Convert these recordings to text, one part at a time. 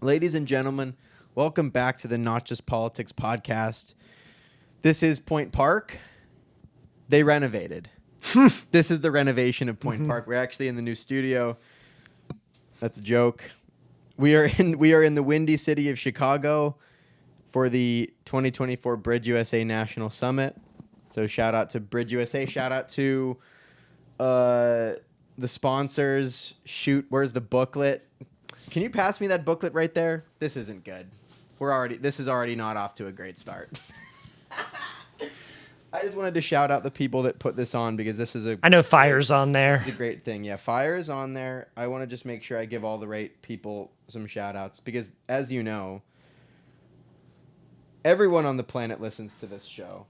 Ladies and gentlemen, welcome back to the Not Just Politics podcast. This is Point Park. They renovated. This is the renovation of Point Park. We're actually in the new studio. That's a joke. We are in the windy city of Chicago for the 2024 BridgeUSA National Summit. So shout out to BridgeUSA. Shout out to the sponsors. Shoot, where's the booklet? Can you pass me that booklet right there? This isn't good. This is already not off to a great start. I just wanted to shout out the people that put this on because this is I know Fire's on there. This is a great thing. Yeah, Fire is on there. I want to just make sure I give all the right people some shout outs because, as you know, everyone on the planet listens to this show.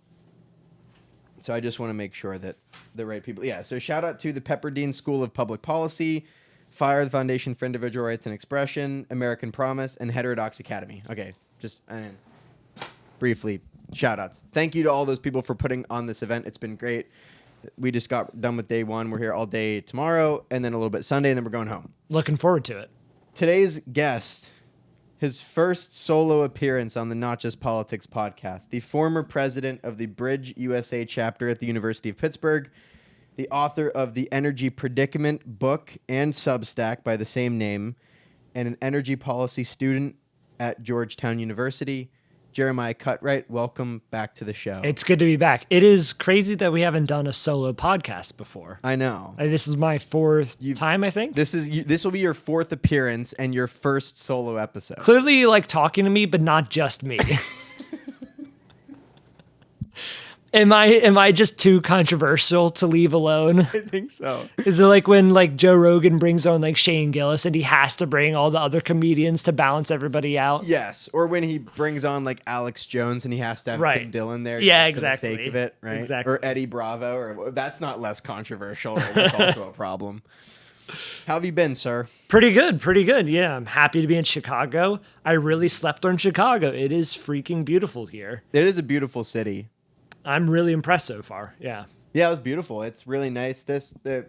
So I just want to make sure that the right people... Yeah, so shout out to the Pepperdine School of Public Policy, Fire, the Foundation for Individual Rights and Expression, American Promise, and Heterodox Academy. Okay, just briefly, shout-outs. Thank you to all those people for putting on this event. It's been great. We just got done with day one. We're here all day tomorrow, and then a little bit Sunday, and then we're going home. Looking forward to it. Today's guest, his first solo appearance on the Not Just Politics podcast, the former president of the BridgeUSA chapter at the University of Pittsburgh, the author of the Energy Predicament book and substack by the same name, and an energy policy student at Georgetown University, Jeremiah Cutright. Welcome back to the show. It's good to be back. It is crazy that we haven't done a solo podcast before. I know. This is my fourth time, I think. This will be your fourth appearance and your first solo episode. Clearly you like talking to me, but not just me. Am I just too controversial to leave alone? I think so. Is it like when Joe Rogan brings on Shane Gillis and he has to bring all the other comedians to balance everybody out? Yes. Or when he brings on Alex Jones and he has to have Tim Dillon there. Yeah, just exactly. For the sake of it, right? Exactly. Or Eddie Bravo. Or that's not less controversial. That's also a problem. How have you been, sir? Pretty good. Yeah, I'm happy to be in Chicago. I really slept on Chicago. It is freaking beautiful here. It is a beautiful city. I'm really impressed so far. Yeah. Yeah, it was beautiful. It's really nice. The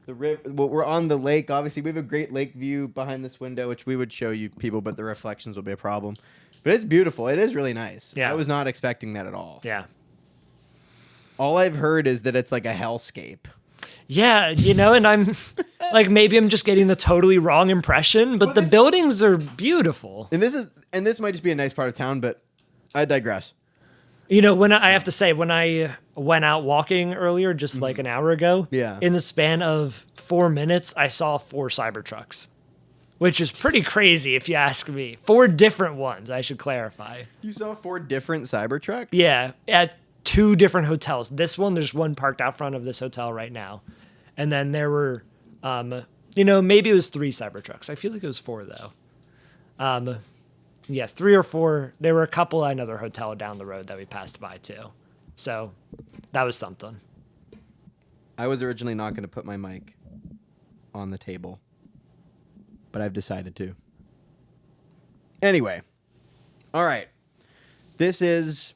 river. Well, we're on the lake. Obviously, we have a great lake view behind this window, which we would show you people, but the reflections will be a problem. But it's beautiful. It is really nice. Yeah. I was not expecting that at all. Yeah. All I've heard is that it's like a hellscape. Yeah, and I'm maybe I'm just getting the totally wrong impression, but the buildings are beautiful. And this might just be a nice part of town, but I digress. When I have to say, when I went out walking earlier, just an hour ago, in the span of 4 minutes, I saw 4 Cybertrucks, which is pretty crazy if you ask me. 4 different ones, I should clarify. You saw 4 different Cybertrucks? Yeah, at 2 different hotels. There's one parked out front of this hotel right now. And then there were, maybe it was 3 Cybertrucks. I feel like it was 4, though. Yeah, 3 or 4. There were a couple at another hotel down the road that we passed by too. So that was something. I was originally not going to put my mic on the table, but I've decided to. Anyway, all right. This is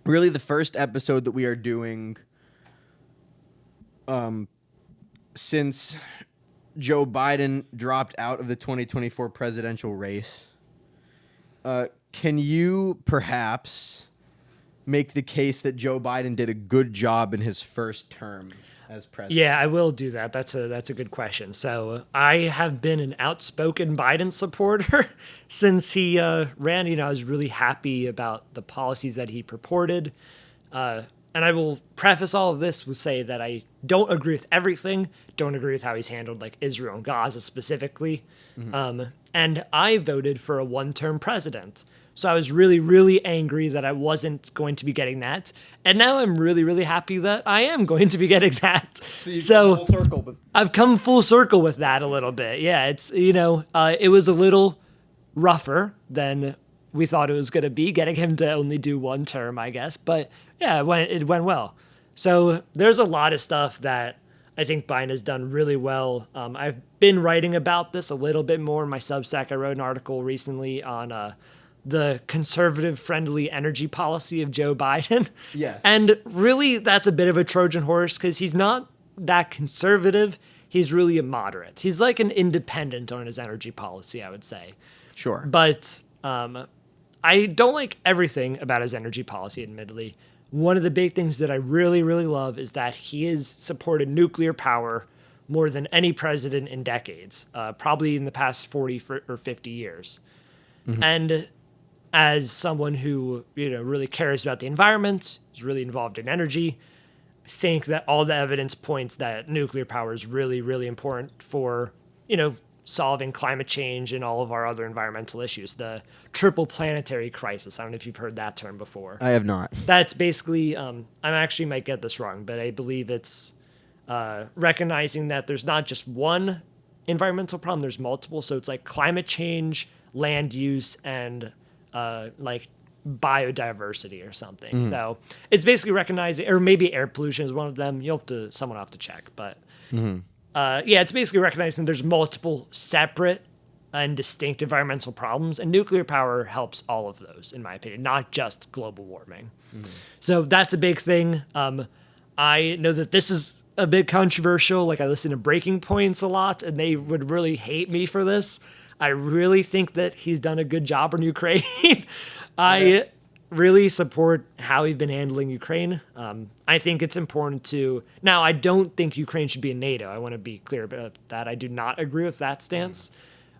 really the first episode that we are doing since Joe Biden dropped out of the 2024 presidential race. Can you perhaps make the case that Joe Biden did a good job in his first term as president? Yeah, I will do that. That's a good question. So I have been an outspoken Biden supporter since he ran. I was really happy about the policies that he purported. And I will preface all of this with say that I don't agree with everything. Don't agree with how he's handled Israel and Gaza specifically. Mm-hmm. And I voted for a one-term president. So I was really, really angry that I wasn't going to be getting that. And now I'm really, really happy that I am going to be getting that. So come full circle. I've come full circle with that a little bit. Yeah, it's, it was a little rougher than we thought it was going to be, getting him to only do 1 term, I guess. But yeah, it went well. So there's a lot of stuff that I think Biden has done really well. I've been writing about this a little bit more in my Substack. I wrote an article recently on the conservative-friendly energy policy of Joe Biden. Yes. And really, that's a bit of a Trojan horse because he's not that conservative. he's really a moderate. He's like an independent on his energy policy, I would say. Sure. But I don't like everything about his energy policy, admittedly. One of the big things that I really, really love is that he has supported nuclear power more than any president in decades, probably in the past 40 or 50 years. And as someone who, really cares about the environment, is really involved in energy, I think that all the evidence points that nuclear power is really, really important for, solving climate change and all of our other environmental issues. The triple planetary crisis. I don't know if you've heard that term before. I have not. That's basically, I actually might get this wrong, but I believe it's recognizing that there's not just one environmental problem, there's multiple. So it's like climate change, land use, and like biodiversity or something. So it's basically recognizing, or maybe air pollution is one of them. Someone will have to check, but it's basically recognizing there's multiple separate and distinct environmental problems, and nuclear power helps all of those, in my opinion, not just global warming. So that's a big thing. I know that this is a bit controversial. Like, I listen to Breaking Points a lot, and they would really hate me for this. I really think that he's done a good job on Ukraine. I really support how he's been handling Ukraine. I think it's important to... Now, I don't think Ukraine should be in NATO. I want to be clear about that. I do not agree with that stance.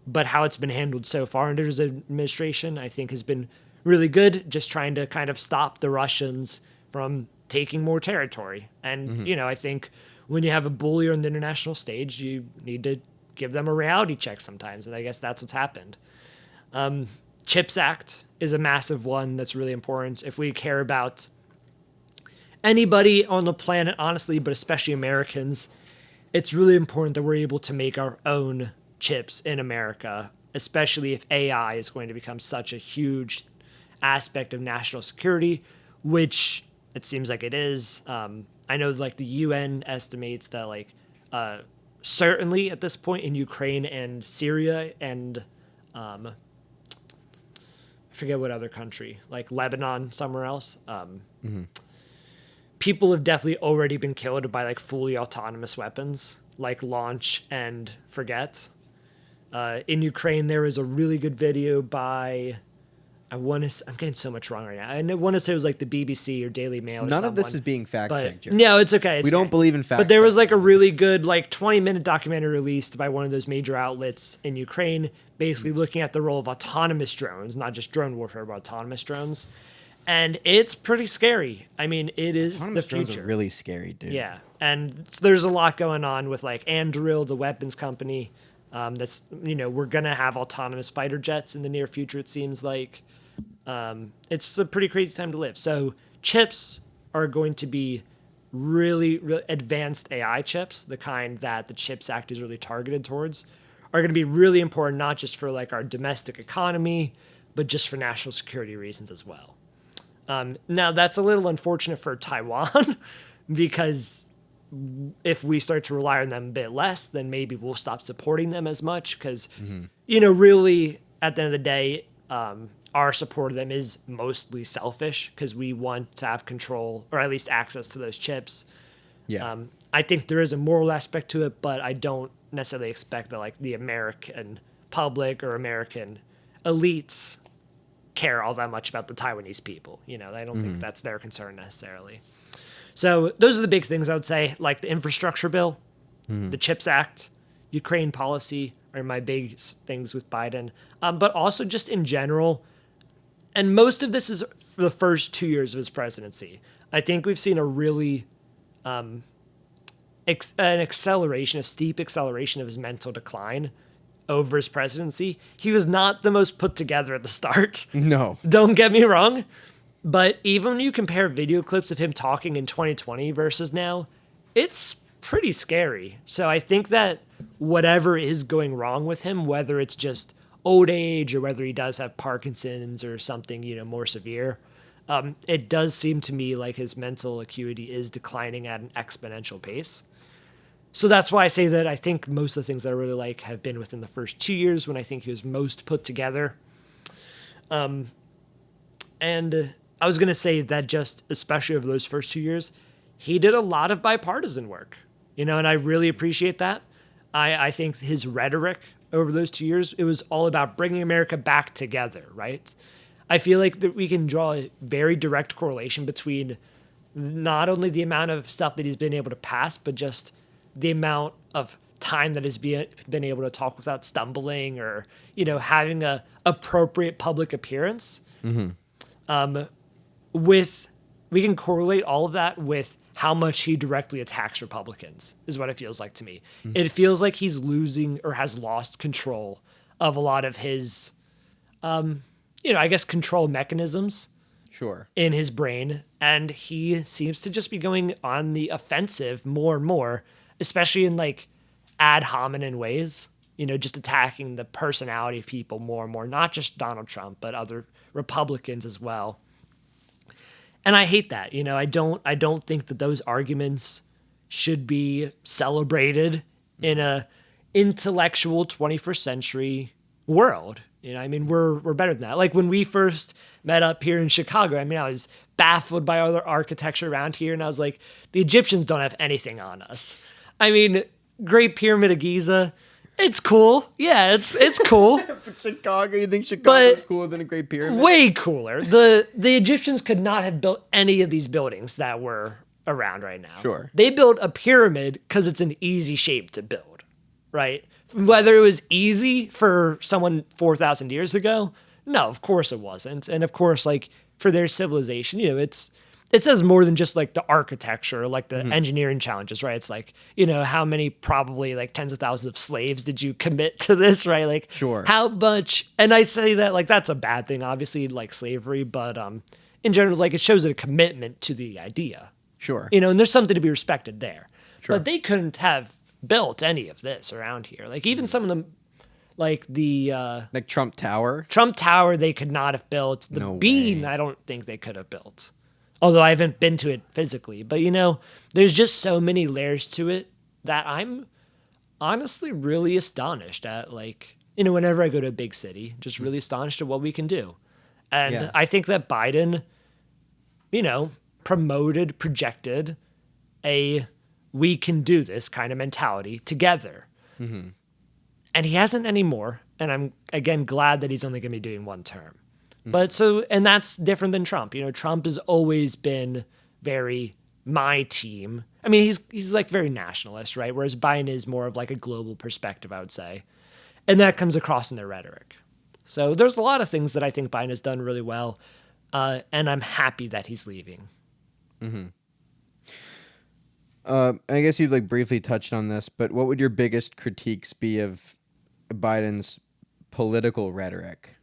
But how it's been handled so far under his administration, I think, has been really good, just trying to kind of stop the Russians from taking more territory. And, I think when you have a bully on the international stage, you need to give them a reality check sometimes. And I guess that's what's happened. CHIPS Act is a massive one that's really important. If we care about anybody on the planet, honestly, but especially Americans, it's really important that we're able to make our own chips in America, especially if AI is going to become such a huge aspect of national security, which it seems like it is. I know like the UN estimates that certainly at this point in Ukraine and Syria and I forget what other country, like Lebanon, somewhere else. People have definitely already been killed by like fully autonomous weapons, like launch and forget. In Ukraine, there was a really good video by, I'm getting so much wrong right now. I want to say it was like the BBC or Daily Mail. None of this is being fact-checked, Jerry. No, it's okay. We don't believe in fact. But there was like a really good 20-minute documentary released by one of those major outlets in Ukraine, basically looking at the role of autonomous drones, not just drone warfare, but autonomous drones. And it's pretty scary. I mean, it is autonomous the future. Drones are really scary, dude. Yeah, and there's a lot going on with like Anduril, the weapons company. That's we're gonna have autonomous fighter jets in the near future. It seems like it's a pretty crazy time to live. So chips are going to be really, really advanced AI chips, the kind that the CHIPS Act is really targeted towards, are going to be really important, not just for like our domestic economy, but just for national security reasons as well. Now that's a little unfortunate for Taiwan because if we start to rely on them a bit less, then maybe we'll stop supporting them as much because, really at the end of the day, our support of them is mostly selfish because we want to have control or at least access to those chips. Yeah. I think there is a moral aspect to it, but I don't necessarily expect that like the American public or American elites care all that much about the Taiwanese people. I don't think that's their concern necessarily. So those are the big things I would say, like the infrastructure bill, the CHIPS Act, Ukraine policy are my big things with Biden, but also just in general. And most of this is for the first 2 years of his presidency. I think we've seen a really an acceleration, a steep acceleration of his mental decline over his presidency. He was not the most put together at the start. No. Don't get me wrong. But even when you compare video clips of him talking in 2020 versus now, it's pretty scary. So I think that whatever is going wrong with him, whether it's just old age or whether he does have Parkinson's or something, more severe, it does seem to me like his mental acuity is declining at an exponential pace. So that's why I say that I think most of the things that I really like have been within the first 2 years when I think he was most put together. And I was going to say that just especially over those first 2 years, he did a lot of bipartisan work, and I really appreciate that. I think his rhetoric over those 2 years, it was all about bringing America back together, right? I feel like that we can draw a very direct correlation between not only the amount of stuff that he's been able to pass, but just the amount of time that he's been able to talk without stumbling or, having a appropriate public appearance. We can correlate all of that with how much he directly attacks Republicans, is what it feels like to me. It feels like he's losing or has lost control of a lot of his, I guess, control mechanisms in his brain. And he seems to just be going on the offensive more and more, especially in like ad hominem ways, just attacking the personality of people more and more, not just Donald Trump, but other Republicans as well. And I hate that. I don't think that those arguments should be celebrated in a intellectual 21st century world. We're better than that. Like when we first met up here in Chicago, I was baffled by all the architecture around here, and I was like, the Egyptians don't have anything on us. Great Pyramid of Giza, it's cool. Yeah, it's cool. Chicago, you think Chicago's cooler than a Great Pyramid? Way cooler. The Egyptians could not have built any of these buildings that were around right now. Sure. They built a pyramid because it's an easy shape to build, right? Whether it was easy for someone 4,000 years ago, no, of course it wasn't. And of course, like for their civilization, it says more than just like the architecture, like the engineering challenges, right? It's like, how many probably like tens of thousands of slaves did you commit to this, right? Like, sure. How much, and I say that like that's a bad thing, obviously, like slavery, but in general, like it shows a commitment to the idea. Sure. And there's something to be respected there. Sure. But they couldn't have built any of this around here. Like even some of them, like the like Trump Tower. Trump Tower, they could not have built. The Bean, I don't think they could have built. Although I haven't been to it physically. But, there's just so many layers to it that I'm honestly really astonished at, like, whenever I go to a big city, just really astonished at what we can do. And I think that Biden, projected a we can do this kind of mentality together. And he hasn't anymore. And I'm, again, glad that he's only going to be doing one term. But and that's different than Trump. Trump has always been very my team. He's like very nationalist, right? Whereas Biden is more of like a global perspective, I would say. And that comes across in their rhetoric. So there's a lot of things that I think Biden has done really well. And I'm happy that he's leaving. I guess you've like briefly touched on this, but what would your biggest critiques be of Biden's political rhetoric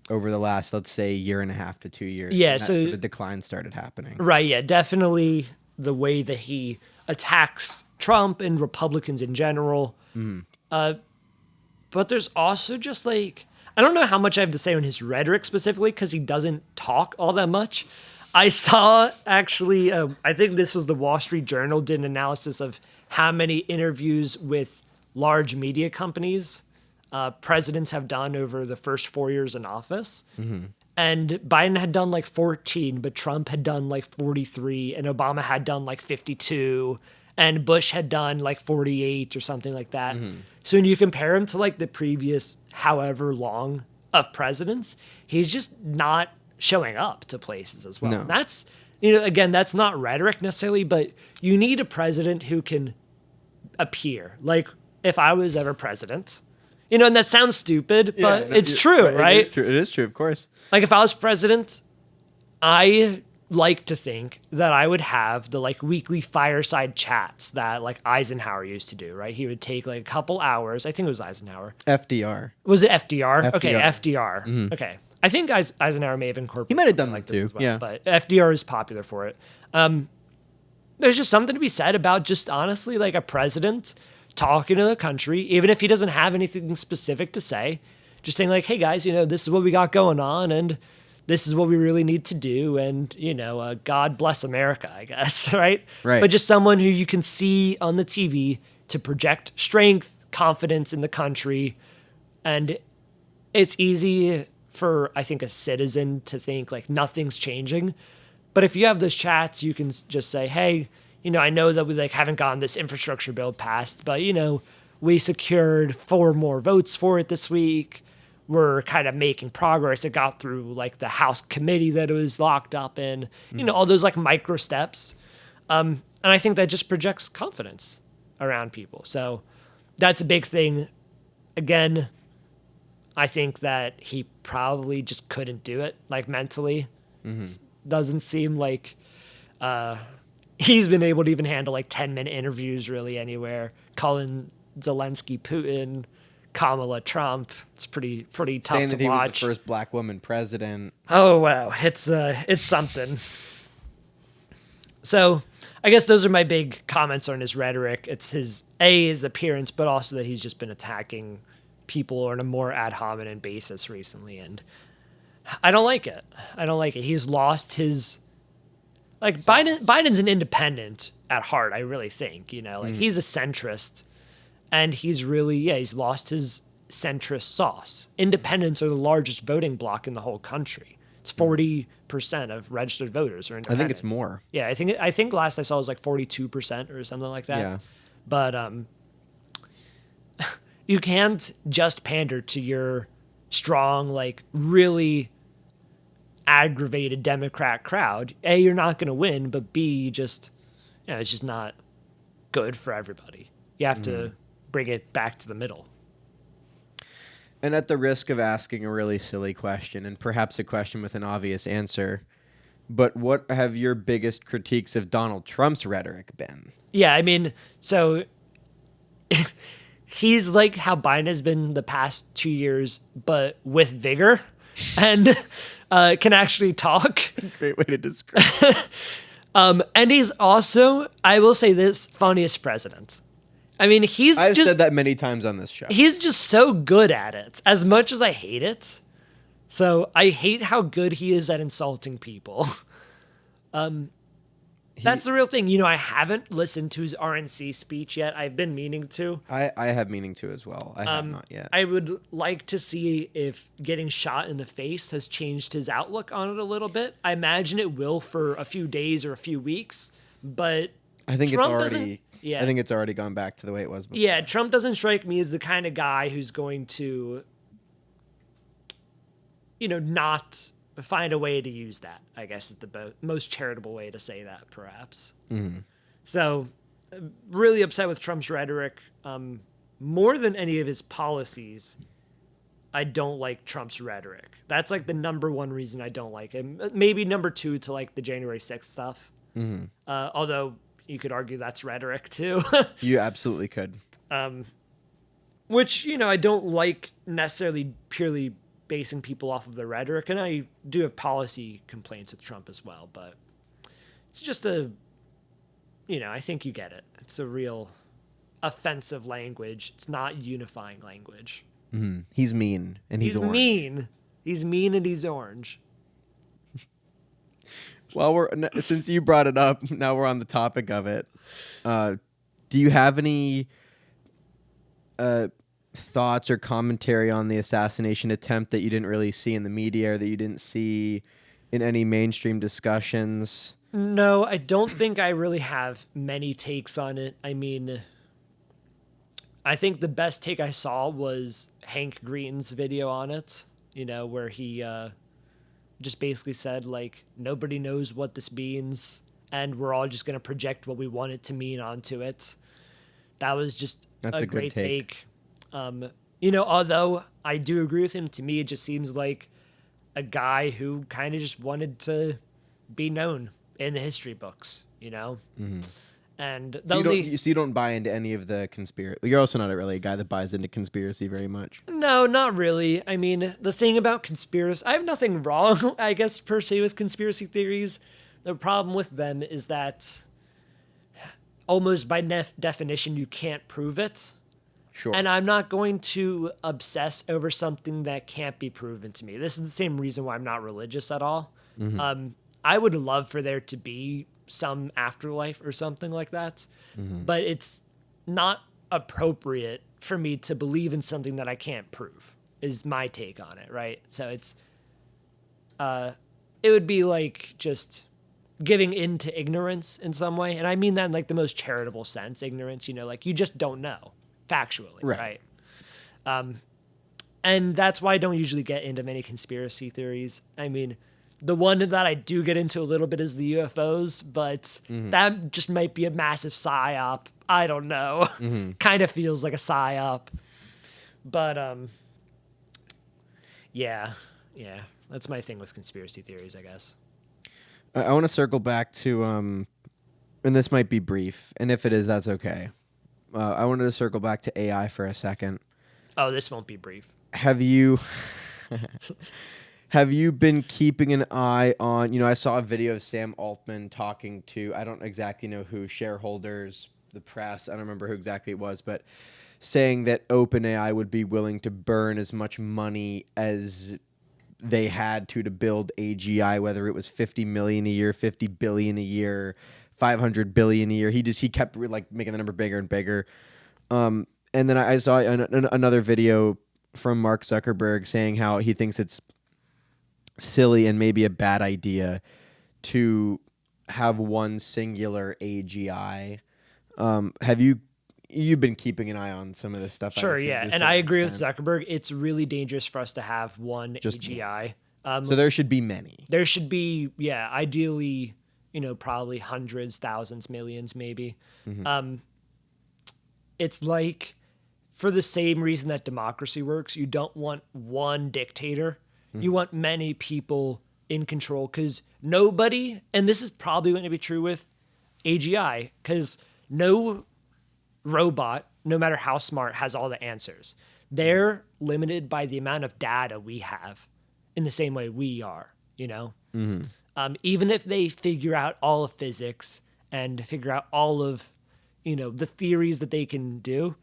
over the last, let's say, year and a half to 2 years? Yeah, so so the decline started happening. Right, yeah, definitely the way that he attacks Trump and Republicans in general. But there's also just like, I don't know how much I have to say on his rhetoric specifically because he doesn't talk all that much. I saw actually, I think this was the Wall Street Journal, did an analysis of how many interviews with large media companies presidents have done over the first 4 years in office. And Biden had done like 14, but Trump had done like 43, and Obama had done like 52, and Bush had done like 48 or something like that. So when you compare him to like the previous however long of presidents, he's just not showing up to places as well. No. And that's, again, that's not rhetoric necessarily, but you need a president who can appear. Like if I was ever president, and that sounds stupid, but it's true, right? It is true, of course. Like if I was president, I like to think that I would have the like weekly fireside chats that like Eisenhower used to do, right? He would take like a couple hours. I think it was Eisenhower. FDR. Was it FDR? FDR. Okay, FDR. Okay. I think Eisenhower may have incorporated. He might have done like that this too, as well, yeah. But FDR is popular for it. There's just something to be said about just honestly like a president talking to the country, even if he doesn't have anything specific to say, just saying like, hey guys, this is what we got going on and this is what we really need to do. And, God bless America, I guess. Right. But just someone who you can see on the TV to project strength, confidence in the country. And it's easy for, I think, a citizen to think like nothing's changing. But if you have those chats, you can just say, hey, I know that we like haven't gotten this infrastructure bill passed, but we secured 4 more votes for it this week. We're kind of making progress. It got through like the House committee that it was locked up in, all those like micro steps. And I think that just projects confidence around people. So that's a big thing. Again, I think that he probably just couldn't do it, like mentally. Doesn't seem like he's been able to even handle like 10-minute interviews really anywhere. Calling Zelensky Putin, Kamala Trump. It's pretty tough Saying to that he was watch. the first black woman president. Oh wow, it's something. So I guess those are my big comments on his rhetoric. It's his appearance, but also that he's just been attacking people on a more ad hominem basis recently, and I don't like it. He's lost his Biden's an independent at heart. I really think he's a centrist, and he's lost his centrist sauce. Independents are the largest voting bloc in the whole country. It's 40% of registered voters are independents. I think it's more. Yeah, I think last I saw it was like 42% or something like that. Yeah. But you can't just pander to your strong, like really aggravated Democrat crowd. A, you're not going to win, but B, it's just not good for everybody. You have to bring it back to the middle. And at the risk of asking a really silly question, and perhaps a question with an obvious answer, but what have your biggest critiques of Donald Trump's rhetoric been? Yeah, I mean, so he's like how Biden has been the past 2 years, but with vigor and can actually talk. Great way to describe it. And he's also, I will say this, funniest president. I mean, I've said that many times on this show. He's just so good at it, as much as I hate it. So I hate how good he is at insulting people. That's the real thing. I haven't listened to his RNC speech yet. I've been meaning to. I have meaning to as well. I have not yet. I would like to see if getting shot in the face has changed his outlook on it a little bit. I imagine it will for a few days or a few weeks, but I think Trump it's already. Yeah. I think it's already gone back to the way it was before. Yeah, Trump doesn't strike me as the kind of guy who's going to, not find a way to use that, I guess is the most charitable way to say that, perhaps. Mm-hmm. So, really upset with Trump's rhetoric. More than any of his policies, I don't like Trump's rhetoric. That's like the number one reason I don't like him. Maybe number 2 to like the January 6th stuff. Mm-hmm. Although you could argue that's rhetoric too. You absolutely could. Which, I don't like necessarily purely basing people off of the rhetoric, and I do have policy complaints with Trump as well, but it's just I think you get it. It's a real offensive language. It's not unifying language. Mm-hmm. He's mean, and he's orange. He's mean, and he's orange. Well, since you brought it up, now we're on the topic of it. Do you have any thoughts or commentary on the assassination attempt that you didn't really see in the media or that you didn't see in any mainstream discussions? No, I don't think I really have many takes on it. I mean, I think the best take I saw was Hank Green's video on it, where he just basically said, like, nobody knows what this means, and we're all just going to project what we want it to mean onto it. That was just a great take. Although I do agree with him, to me it just seems like a guy who kind of just wanted to be known in the history books, Mm-hmm. And so you don't buy into any of the conspiracy. You're also not really a guy that buys into conspiracy very much. No, not really. I mean, the thing about conspiracy, I have nothing wrong, I guess, per se with conspiracy theories. The problem with them is that almost by definition, you can't prove it. Sure. And I'm not going to obsess over something that can't be proven to me. This is the same reason why I'm not religious at all. Mm-hmm. I would love for there to be some afterlife or something like that, but it's not appropriate for me to believe in something that I can't prove, is my take on it, right? So it's, it would be like just giving in to ignorance in some way. And I mean that in like the most charitable sense, ignorance, like you just don't know. factually, Right. right? And that's why I don't usually get into many conspiracy theories. I mean, the one that I do get into a little bit is the UFOs, but that just might be a massive psyop. I don't know. Kind of feels like a psyop. But yeah, yeah, that's my thing with conspiracy theories, I guess. I want to circle back to, and this might be brief, and if it is, that's okay. I wanted to circle back to AI for a second. Oh, this won't be brief. Have you have you been keeping an eye on, I saw a video of Sam Altman talking to, I don't exactly know who, shareholders, the press, I don't remember who exactly it was, but saying that OpenAI would be willing to burn as much money as they had to build AGI, whether it was 50 million a year, 50 billion a year, 500 billion a year. He kept like making the number bigger and bigger. And then I saw another video from Mark Zuckerberg saying how he thinks it's silly and maybe a bad idea to have one singular AGI. Have you've been keeping an eye on some of this stuff? Sure, yeah. And I agree with Zuckerberg. It's really dangerous for us to have one Just AGI. So there should be many. There should be, yeah, ideally, probably hundreds, thousands, millions, maybe. It's like, for the same reason that democracy works, you don't want one dictator. You want many people in control, because nobody, and this is probably going to be true with AGI, because no robot, no matter how smart, has all the answers. They're limited by the amount of data we have, in the same way we are, even if they figure out all of physics and figure out all of, the theories that they can do,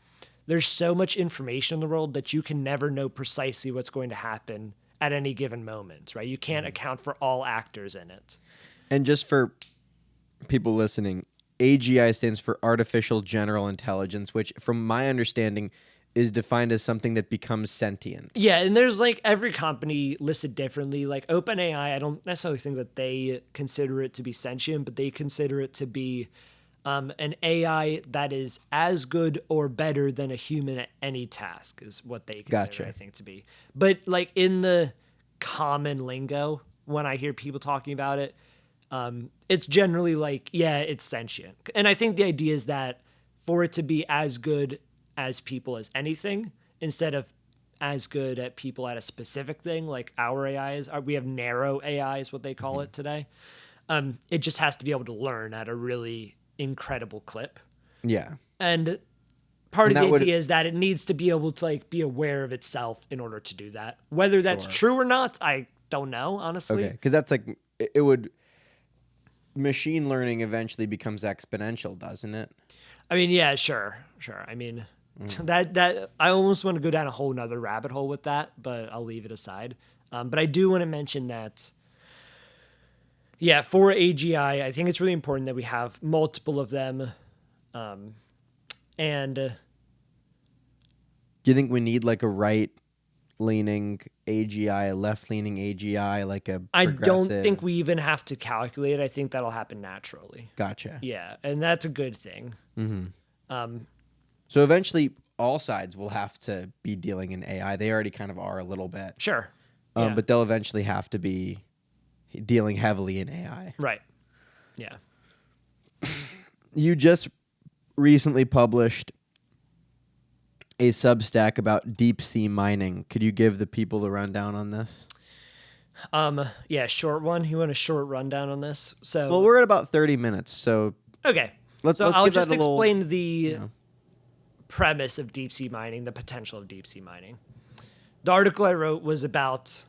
there's so much information in the world that you can never know precisely what's going to happen at any given moment, right? You can't account for all actors in it. And just for people listening, AGI stands for Artificial General Intelligence, which, from my understanding, is defined as something that becomes sentient. Yeah, and there's like every company listed differently. Like OpenAI, I don't necessarily think that they consider it to be sentient, but they consider it to be an AI that is as good or better than a human at any task, is what they consider, Gotcha. I think, to be. But like in the common lingo, when I hear people talking about it, it's generally like, yeah, it's sentient. And I think the idea is that for it to be as good as people as anything, instead of as good at people at a specific thing, like our AI is, we have narrow AI is what they call it today. It just has to be able to learn at a really incredible clip. Yeah. And part of the idea is that it needs to be able to like be aware of itself in order to do that. Whether that's true or not, I don't know, honestly. Okay, because that's like, it would, machine learning eventually becomes exponential, doesn't it? I mean, yeah, sure. I mean, that I almost want to go down a whole nother rabbit hole with that, but I'll leave it aside. But I do want to mention that, yeah, for AGI, I think it's really important that we have multiple of them. And do you think we need like a right-leaning AGI, a left-leaning AGI, like a I don't progressive? think we even have to calculate it. I think that'll happen naturally. Gotcha. Yeah, and that's a good thing. So eventually, all sides will have to be dealing in AI. They already kind of are a little bit. Sure. Yeah. But they'll eventually have to be dealing heavily in AI. Right. Yeah. You just recently published a Substack about deep sea mining. Could you give the people the rundown on this? Yeah, short one. You want a short rundown on this? So, Well, we're at about 30 minutes, so okay. let's I'll give just that a little, explain the premise of deep sea mining, the potential of deep sea mining. The article I wrote was about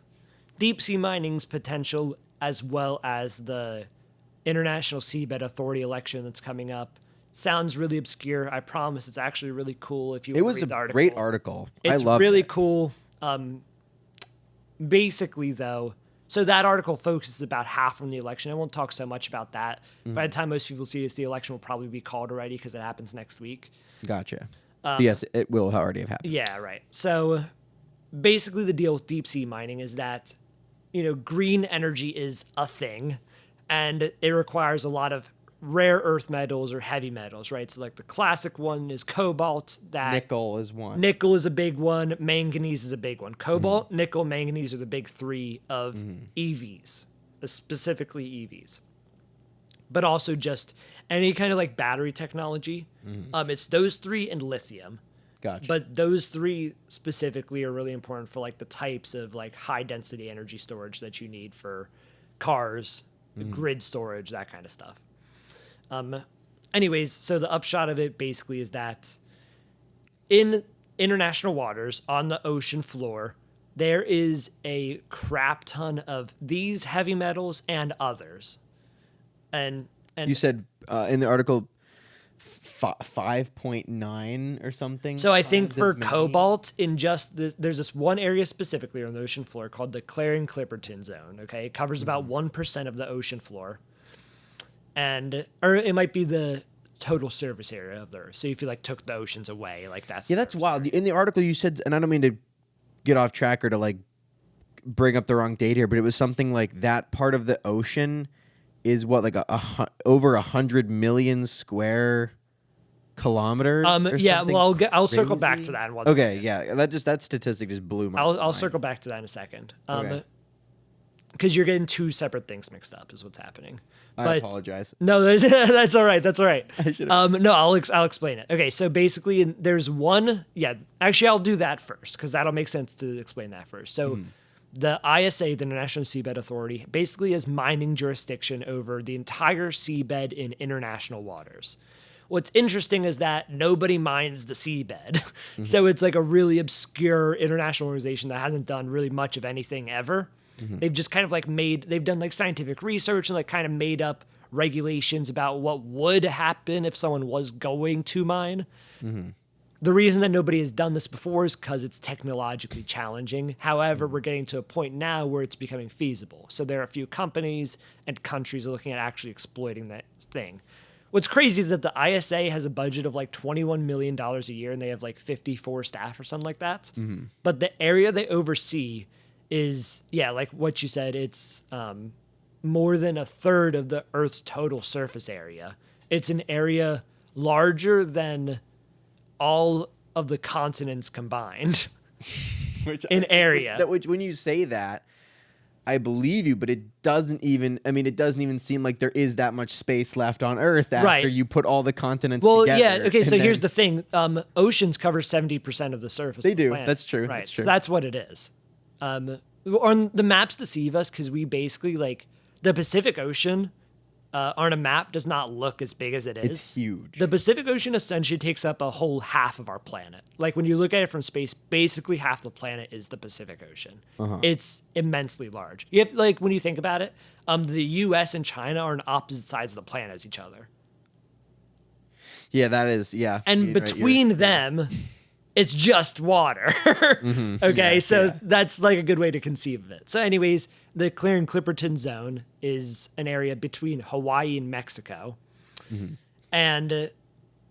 deep sea mining's potential, as well as the International Seabed Authority election that's coming up. Sounds really obscure. I promise it's actually really cool. If you It want was to read the a article. great article. It's I love really it. cool. Basically, though, so that article focuses about half on the election. I won't talk so much about that. By the time most people see this, the election will probably be called already because it happens next week. Gotcha. So yes, it will already have happened. Yeah, right. So basically the deal with deep sea mining is that, green energy is a thing, and it requires a lot of rare earth metals or heavy metals, right? So like the classic one is cobalt. That Nickel is one. Nickel is a big one. Manganese is a big one. Cobalt, nickel, manganese are the big three of EVs, specifically EVs. But also just any kind of like battery technology. It's those three and lithium. Gotcha. But those three specifically are really important for like the types of like high density energy storage that you need for cars, grid storage, that kind of stuff. Anyways, so the upshot of it basically is that in international waters on the ocean floor, there is a crap ton of these heavy metals and others. And you said in the article 5.9 or something. So I think times for as many? cobalt, in just there's this one area specifically on the ocean floor called the Clarion-Clipperton Zone. Okay, it covers about 1% of the ocean floor, or it might be the total surface area of the Earth. So if you like took the oceans away, like that's that's wild. In the article you said, and I don't mean to get off track or to like bring up the wrong date here, but it was something like that part of the ocean is what, like over 100 million square kilometers? Or yeah, something well, I'll circle crazy? back to that in one Okay, second. yeah, that statistic just blew my mind. I'll circle back to that in a second. Okay. Because you're getting two separate things mixed up is what's happening. I apologize. No, that's all right. That's all right. I should've- No, I'll explain it. Okay, so basically, there's one. Yeah, actually, I'll do that first because that'll make sense to explain that first. So, the ISA, the International Seabed Authority, basically has mining jurisdiction over the entire seabed in international waters. What's interesting is that nobody mines the seabed, so it's like a really obscure international organization that hasn't done really much of anything ever. They've just kind of like they've done like scientific research and like kind of made up regulations about what would happen if someone was going to mine. The reason that nobody has done this before is because it's technologically challenging. However, we're getting to a point now where it's becoming feasible. So there are a few companies and countries looking at actually exploiting that thing. What's crazy is that the ISA has a budget of like $21 million a year and they have like 54 staff or something like that. But the area they oversee is, like what you said, it's more than a third of the Earth's total surface area. It's an area larger than all of the continents combined in area. Which when you say that, I believe you, but it doesn't even seem like there is that much space left on Earth after you put all the continents together. Well, yeah, okay, so here's the thing. Oceans cover 70% of the surface They of the do. planet. That's true. Right. That's true. So that's what it is. On the maps deceive us because we basically, like, the Pacific Ocean on a map does not look as big as it is. It's huge. The Pacific Ocean essentially takes up a whole half of our planet. Like when you look at it from space, basically half the planet is the Pacific Ocean. It's immensely large. You have, like, when you think about it, the U.S. and China are on opposite sides of the planet as each other. Yeah, that is, yeah. And between them, it's just water. Okay, that's like a good way to conceive of it. So anyways, the Clarion-Clipperton Zone is an area between Hawaii and Mexico. And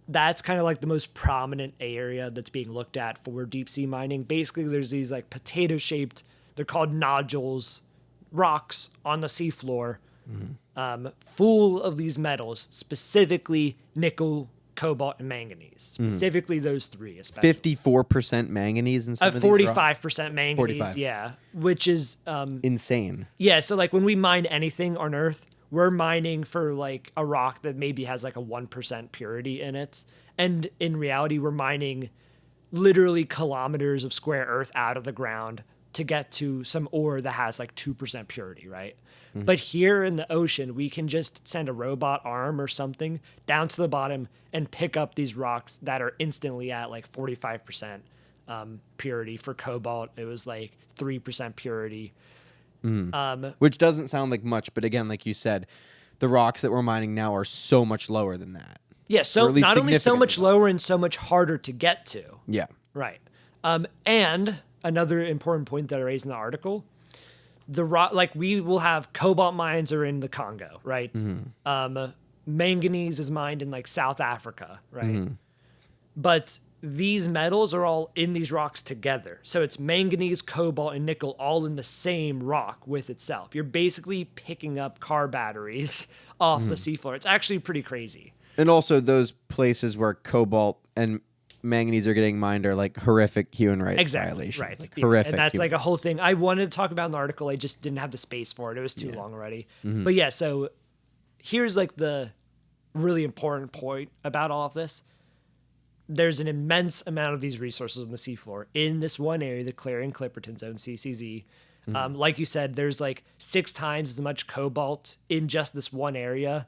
that's kind of like the most prominent area that's being looked at for deep sea mining. Basically, there's these like potato-shaped, they're called nodules, rocks on the seafloor, full of these metals, specifically nickel, cobalt, and manganese. Specifically those three, especially. 54% manganese in some of these 45% manganese, 45. yeah, which is insane. Yeah, so like when we mine anything on Earth, we're mining for like a rock that maybe has like a 1% purity in it. And in reality, we're mining literally kilometers of square Earth out of the ground to get to some ore that has like 2% purity, right? But here in the ocean, we can just send a robot arm or something down to the bottom and pick up these rocks that are instantly at like 45% purity. For cobalt, it was like 3% purity. Which doesn't sound like much, but again, like you said, the rocks that we're mining now are so much lower than that. Yeah, so not only so much significantly lower and so much harder to get to. Yeah. Right. And another important point that I raised in the article, the rock, like we will have cobalt mines are in the Congo, right? Manganese is mined in like South Africa, right? But these metals are all in these rocks together. So it's manganese, cobalt, and nickel all in the same rock with itself. You're basically picking up car batteries off the seafloor. It's actually pretty crazy. And also those places where cobalt and manganese are getting mined are like horrific human rights violations. Right. Like Yeah. horrific. And that's like a whole thing. I wanted to talk about in the article. I just didn't have the space for it. It was too long already. But yeah, so here's like the really important point about all of this. There's an immense amount of these resources on the seafloor in this one area, the Clarion-Clipperton Zone, CCZ. Like you said, there's like 6 times as much cobalt in just this one area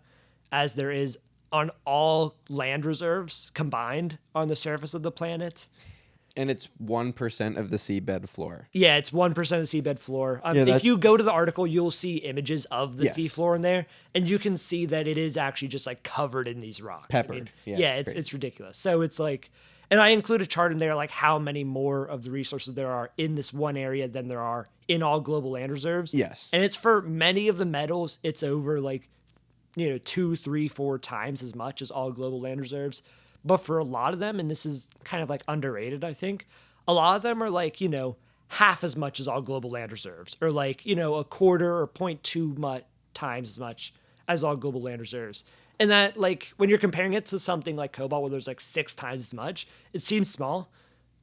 as there is on all land reserves combined on the surface of the planet. And it's 1% of the seabed floor. Yeah, it's 1% of the seabed floor. Yeah, if you go to the article, you'll see images of the Yes. seafloor in there, and you can see that it is actually just like covered in these rocks. Peppered. Yeah, it's it's ridiculous. So it's like, and I include a chart in there like how many more of the resources there are in this one area than there are in all global land reserves. Yes. And it's for many of the metals, it's over like, 2, 3, 4 times as much as all global land reserves. But for a lot of them, and this is kind of like underrated, I think, a lot of them are like, half as much as all global land reserves, or like, a quarter or 0.2 times as much as all global land reserves. And that, like, when you're comparing it to something like cobalt, where there's like 6 times as much, it seems small.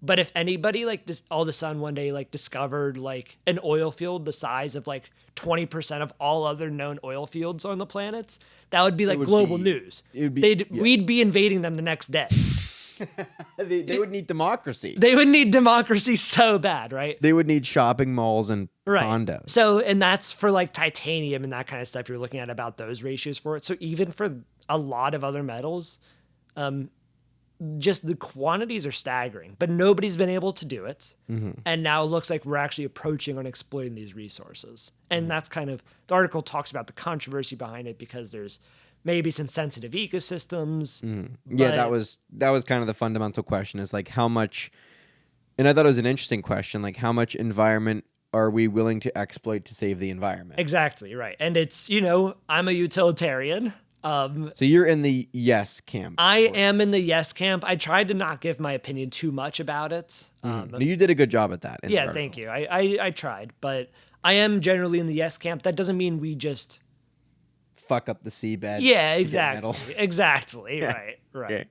But if anybody, like, all of a sudden one day, like, discovered, like, an oil field the size of, like, 20% of all other known oil fields on the planet, that would be, like, global news. We'd be invading them the next day. they would need democracy. They would need democracy so bad, right? They would need shopping malls and condos. So, and that's for, like, titanium and that kind of stuff you're looking at about those ratios for it. So even for a lot of other metals, just the quantities are staggering, but nobody's been able to do it. And now it looks like we're actually approaching on exploiting these resources. And that's kind of, the article talks about the controversy behind it because there's maybe some sensitive ecosystems. Yeah, that was kind of the fundamental question is like how much, and I thought it was an interesting question, like how much environment are we willing to exploit to save the environment? Exactly, right. And it's, I'm a utilitarian. So you're in the yes camp. I am in the yes camp. I tried to not give my opinion too much about it. You did a good job at that. Yeah, thank you. I tried, but I am generally in the yes camp. That doesn't mean we just fuck up the seabed. Yeah, exactly. Exactly. Yeah. Right. Okay.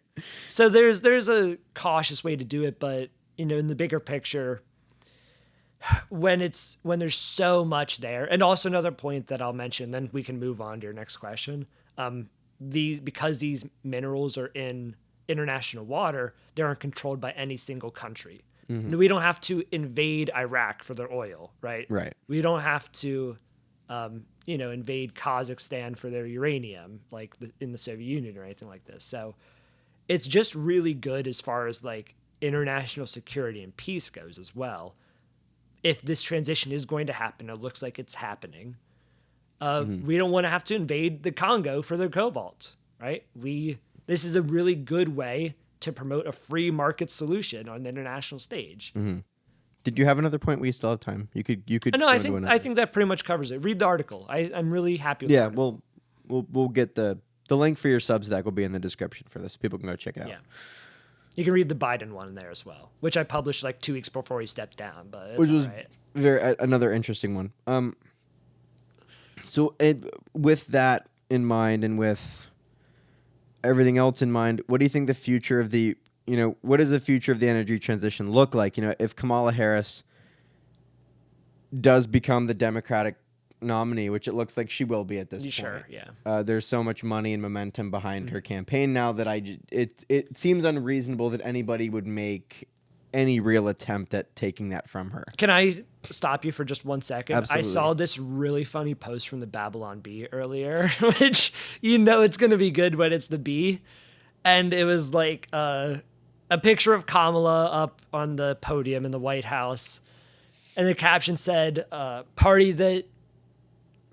So there's a cautious way to do it, but in the bigger picture, when there's so much there, and also another point that I'll mention, then we can move on to your next question. Because these minerals are in international water, they aren't controlled by any single country. We don't have to invade Iraq for their oil, right? Right. We don't have to, invade Kazakhstan for their uranium, like in the Soviet Union or anything like this. So it's just really good as far as like international security and peace goes as well. If this transition is going to happen, it looks like it's happening. We don't want to have to invade the Congo for their cobalt, right? This is a really good way to promote a free market solution on the international stage. Did you have another point? We still have time. You could. No, I think that pretty much covers it. Read the article. I'm really happy with it. Yeah, we'll get the link for your Substack will be in the description for this. People can go check it out. Yeah. You can read the Biden one in there as well, which I published like 2 weeks before he stepped down, but it's which was right. Another interesting one. So with that in mind and with everything else in mind, what do you think the future of what does the future of the energy transition look like? If Kamala Harris does become the Democratic nominee, which it looks like she will be at this point. Sure, yeah. There's so much money and momentum behind her campaign now that it seems unreasonable that anybody would make any real attempt at taking that from her. Can I stop you for just 1 second? Absolutely. I saw this really funny post from the Babylon Bee earlier, which it's going to be good when it's the Bee. And it was like a picture of Kamala up on the podium in the White House. And the caption said, party that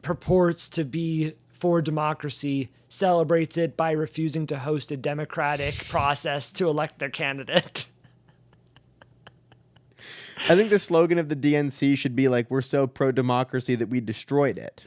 purports to be for democracy celebrates it by refusing to host a democratic process to elect their candidate. I think the slogan of the DNC should be like, "We're so pro-democracy that we destroyed it."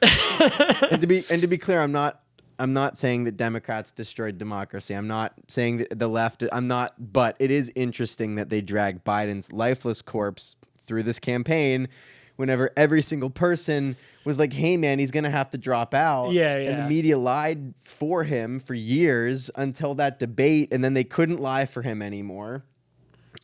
and to be clear, I'm not I'm not saying that Democrats destroyed democracy. I'm not saying that the left. I'm not. But it is interesting that they dragged Biden's lifeless corpse through this campaign, whenever every single person was like, "Hey, man, he's gonna have to drop out." Yeah, And the yeah. media lied for him for years until that debate, and then they couldn't lie for him anymore.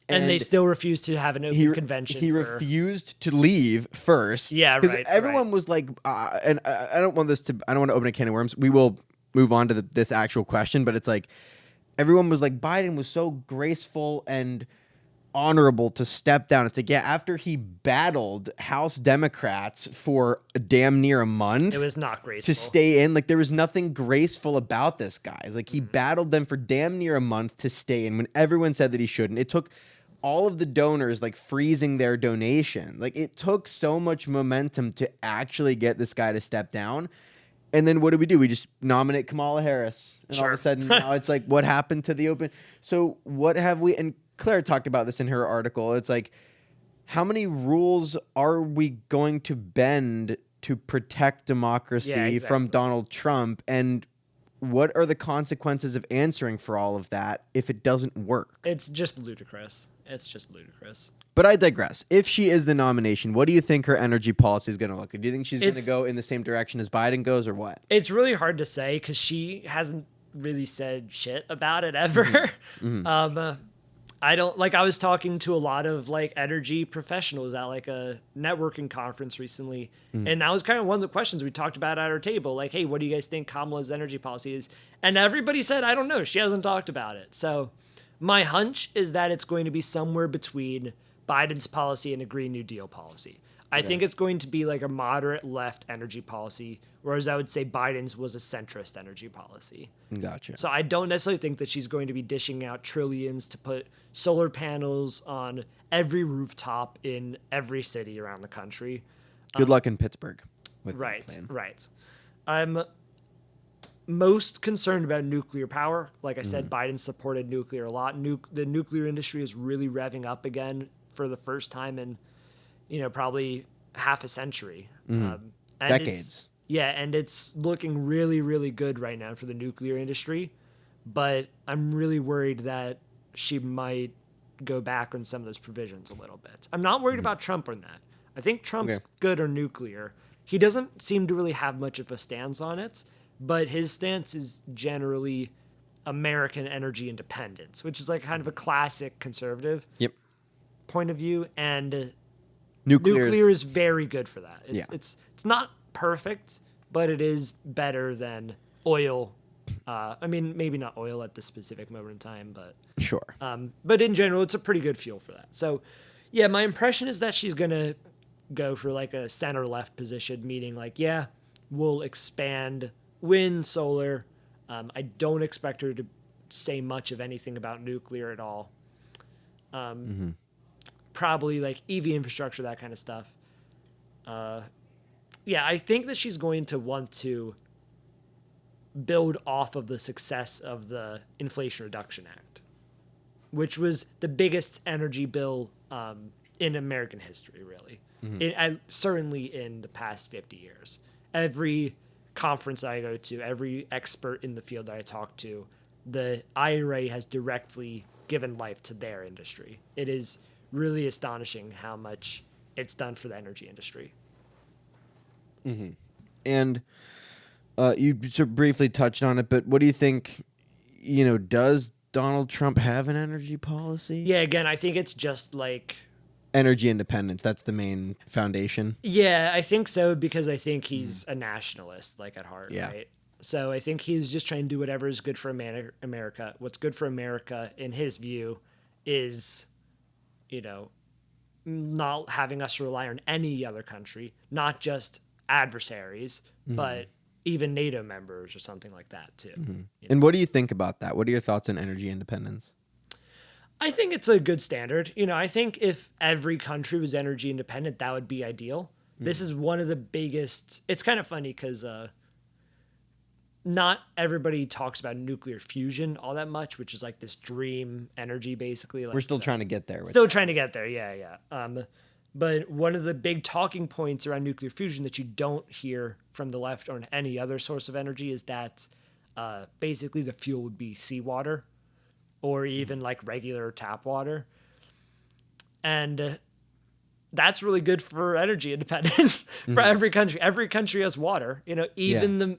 And they still refused to have an open convention. He refused to leave first. Yeah, because right. everyone was like, and I don't want to open a can of worms. We will move on to this actual question, but it's like everyone was like, Biden was so graceful and honorable to step down. It's like, yeah, after he battled House Democrats for damn near a month, it was not graceful to stay in. Like, there was nothing graceful about this guy. It's like, he battled them for damn near a month to stay in when everyone said that he shouldn't. It took all of the donors like freezing their donation. Like, it took so much momentum to actually get this guy to step down. And then what do? We just nominate Kamala Harris. And all of a sudden now it's like, what happened to the open? So what have we, and Claire talked about this in her article. It's like, how many rules are we going to bend to protect democracy from Donald Trump? And what are the consequences of answering for all of that if it doesn't work? It's just ludicrous. But I digress. If she is the nomination, what do you think her energy policy is going to look like? Do you think she's going to go in the same direction as Biden goes, or what? It's really hard to say because she hasn't really said shit about it ever. I don't like. I was talking to a lot of like energy professionals at like a networking conference recently, and that was kind of one of the questions we talked about at our table. Like, hey, what do you guys think Kamala's energy policy is? And everybody said, I don't know. She hasn't talked about it. So my hunch is that it's going to be somewhere between Biden's policy and a Green New Deal policy. I think it's going to be like a moderate left energy policy, whereas I would say Biden's was a centrist energy policy. Gotcha. So I don't necessarily think that she's going to be dishing out trillions to put solar panels on every rooftop in every city around the country. Good luck in Pittsburgh with that plan. Right. I'm most concerned about nuclear power. Like I said, Biden supported nuclear a lot. The nuclear industry is really revving up again for the first time in, probably half a century. Decades. And it's looking really, really good right now for the nuclear industry. But I'm really worried that she might go back on some of those provisions a little bit. I'm not worried about Trump on that. I think Trump's good on nuclear. He doesn't seem to really have much of a stance on it, but his stance is generally American energy independence, which is like kind of a classic conservative point of view. And nuclear is very good for that. It's not perfect, but it is better than oil. I mean, maybe not oil at this specific moment in time, but sure. But in general, it's a pretty good fuel for that. So, yeah, my impression is that she's gonna go for like a center left position, meaning like, yeah, we'll expand wind, solar. I don't expect her to say much of anything about nuclear at all. Probably like EV infrastructure, that kind of stuff. I think that she's going to want to build off of the success of the Inflation Reduction Act, which was the biggest energy bill in American history, really. Certainly in the past 50 years. Every conference I go to, every expert in the field that I talk to, the IRA has directly given life to their industry. It is really astonishing how much it's done for the energy industry. And you sort of briefly touched on it, but what do you think, does Donald Trump have an energy policy? Yeah, again, I think it's just like energy independence. That's the main foundation. Yeah, I think so, because I think he's a nationalist, like at heart, right? So I think he's just trying to do whatever is good for America. What's good for America, in his view, is, not having us rely on any other country, not just adversaries, but even NATO members or something like that too. And what do you think about that? What are your thoughts on energy independence? I think it's a good standard. I think if every country was energy independent, that would be ideal. This is one of the biggest. It's kind of funny because not everybody talks about nuclear fusion all that much, which is like this dream energy, basically. Like, we're still trying to get there. Trying to get there, yeah. But one of the big talking points around nuclear fusion that you don't hear from the left or in any other source of energy is that basically the fuel would be seawater or even like regular tap water. And that's really good for energy independence for every country. Every country has water. You know, even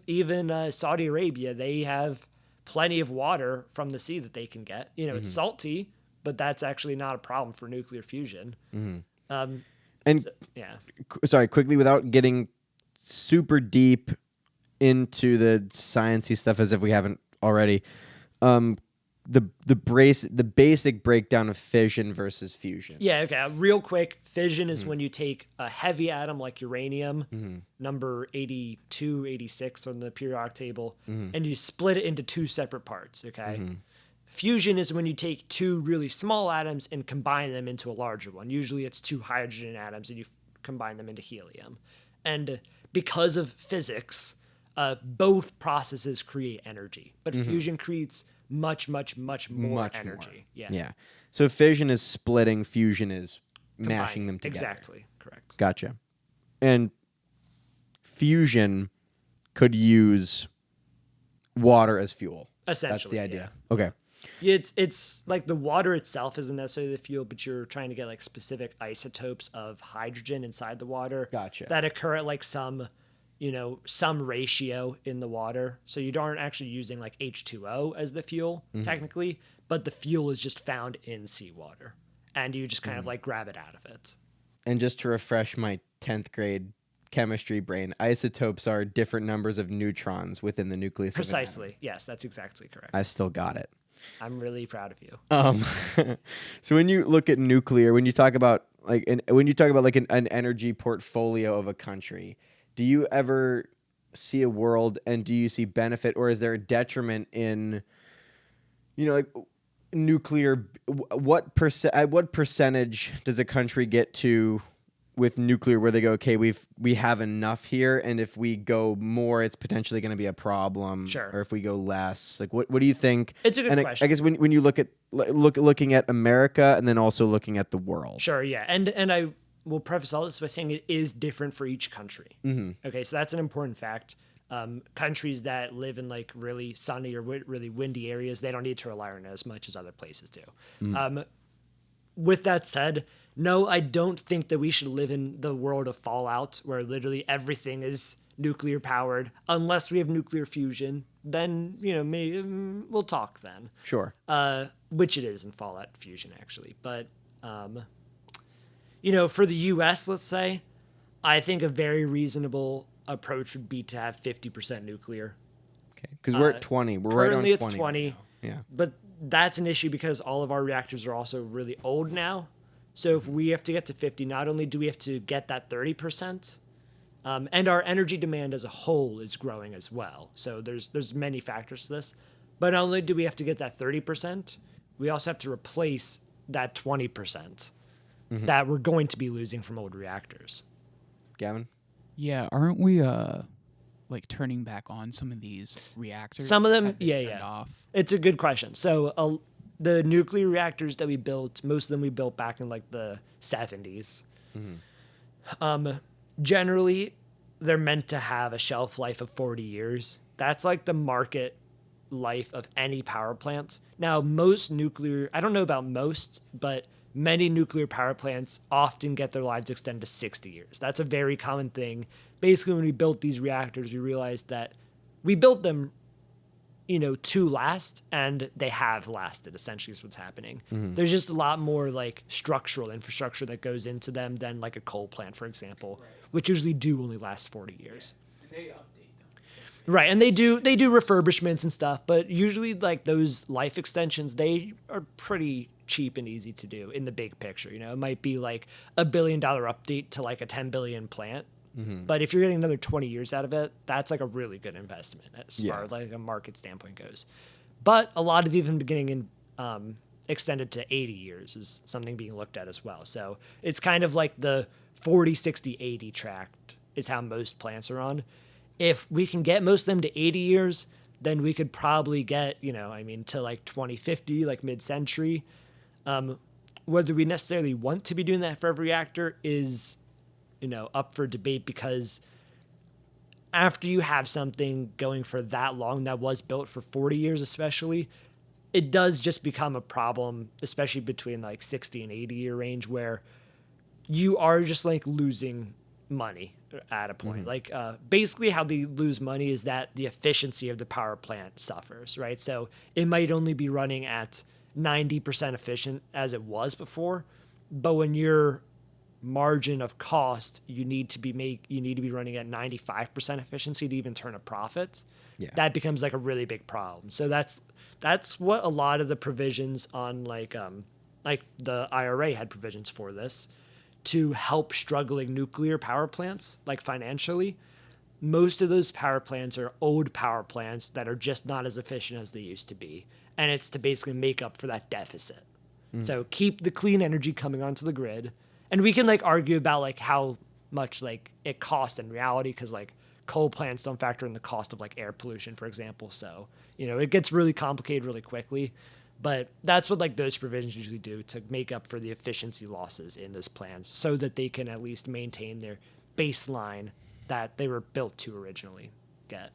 Saudi Arabia, they have plenty of water from the sea that they can get. You know, it's salty, but that's actually not a problem for nuclear fusion. And Yeah. sorry, quickly, without getting super deep into the sciencey stuff, as if we haven't already, the basic breakdown of fission versus fusion. Yeah, okay. Real quick, fission is when you take a heavy atom like uranium, number 82, 86 on the periodic table, and you split it into two separate parts, okay? Fusion is when you take two really small atoms and combine them into a larger one. Usually it's two hydrogen atoms and you combine them into helium. And because of physics, both processes create energy, but fusion creates much more energy. Yeah. So fission is splitting, fusion is mashing them together. Exactly. Correct. Gotcha. And fusion could use water as fuel. Essentially. That's the idea. Yeah. Okay. It's like the water itself isn't necessarily the fuel, but you're trying to get like specific isotopes of hydrogen inside the water. Gotcha. That occur at like some ratio in the water. So you aren't actually using like H2O as the fuel technically, but the fuel is just found in seawater and you just kind of like grab it out of it. And just to refresh my 10th grade chemistry brain, isotopes are different numbers of neutrons within the nucleus. Precisely. Yes, that's exactly correct. I still got it. I'm really proud of you. So when you look at nuclear, when you talk about like an energy portfolio of a country, do you ever see a world and do you see benefit, or is there a detriment in, like nuclear? At what percentage does a country get to with nuclear where they go, okay, we have enough here, and if we go more, it's potentially going to be a problem. Sure. Or if we go less, like what do you think? It's a good question. I guess when you look at looking at America and then also looking at the world. Sure. Yeah. And I will preface all this by saying it is different for each country. Okay. So that's an important fact. Countries that live in like really sunny or really windy areas, they don't need to rely on it as much as other places do. With that said, no, I don't think that we should live in the world of Fallout where literally everything is nuclear powered. Unless we have nuclear fusion, then, maybe we'll talk then. Sure. Which it is in Fallout fusion, actually. But, for the U.S., let's say, I think a very reasonable approach would be to have 50% nuclear. Okay. Because we're at 20. We're right on 20. Currently it's 20. Right now. Yeah. But that's an issue because all of our reactors are also really old now. So if we have to get to 50, not only do we have to get that 30%, and our energy demand as a whole is growing as well. So there's many factors to this. But not only do we have to get that 30%, we also have to replace that 20% that we're going to be losing from old reactors. Gavin? Yeah, aren't we like turning back on some of these reactors? Some of them, that they turned yeah. off? It's a good question. So the nuclear reactors that we built, most of them we built back in like the 70s. Generally, they're meant to have a shelf life of 40 years. That's like the market life of any power plant. Now, most nuclear, I don't know about most, but many nuclear power plants often get their lives extended to 60 years. That's a very common thing. Basically, when we built these reactors, we realized that we built them to last, and they have lasted, essentially, is what's happening. There's just a lot more like structural infrastructure that goes into them than like a coal plant, for example, which usually do only last 40 years. They update them. Right, and they do refurbishments and stuff, but usually like those life extensions, they are pretty cheap and easy to do in the big picture. It might be like $1 billion update to like a 10 billion plant. But if you're getting another 20 years out of it, that's like a really good investment as far as like a market standpoint goes. But a lot of even beginning in extended to 80 years is something being looked at as well. So it's kind of like the 40, 60, 80 track is how most plants are on. If we can get most of them to 80 years, then we could probably get, to like 2050, like mid-century. Whether we necessarily want to be doing that for every reactor is up for debate because after you have something going for that long that was built for 40 years, especially, it does just become a problem, especially between like 60 and 80 year range, where you are just like losing money at a point. Like basically how they lose money is that the efficiency of the power plant suffers, right? So it might only be running at 90% efficient as it was before, but when your margin of cost, you need to be running at 95% efficiency to even turn a profit. Yeah. That becomes like a really big problem. So that's what a lot of the provisions on like the IRA had provisions for this to help struggling nuclear power plants, like financially. Most of those power plants are old power plants that are just not as efficient as they used to be. And it's to basically make up for that deficit. So keep the clean energy coming onto the grid. And we can like argue about like how much like it costs in reality, because like coal plants don't factor in the cost of like air pollution, for example. So, it gets really complicated really quickly. But that's what like those provisions usually do to make up for the efficiency losses in those plants so that they can at least maintain their baseline that they were built to originally get.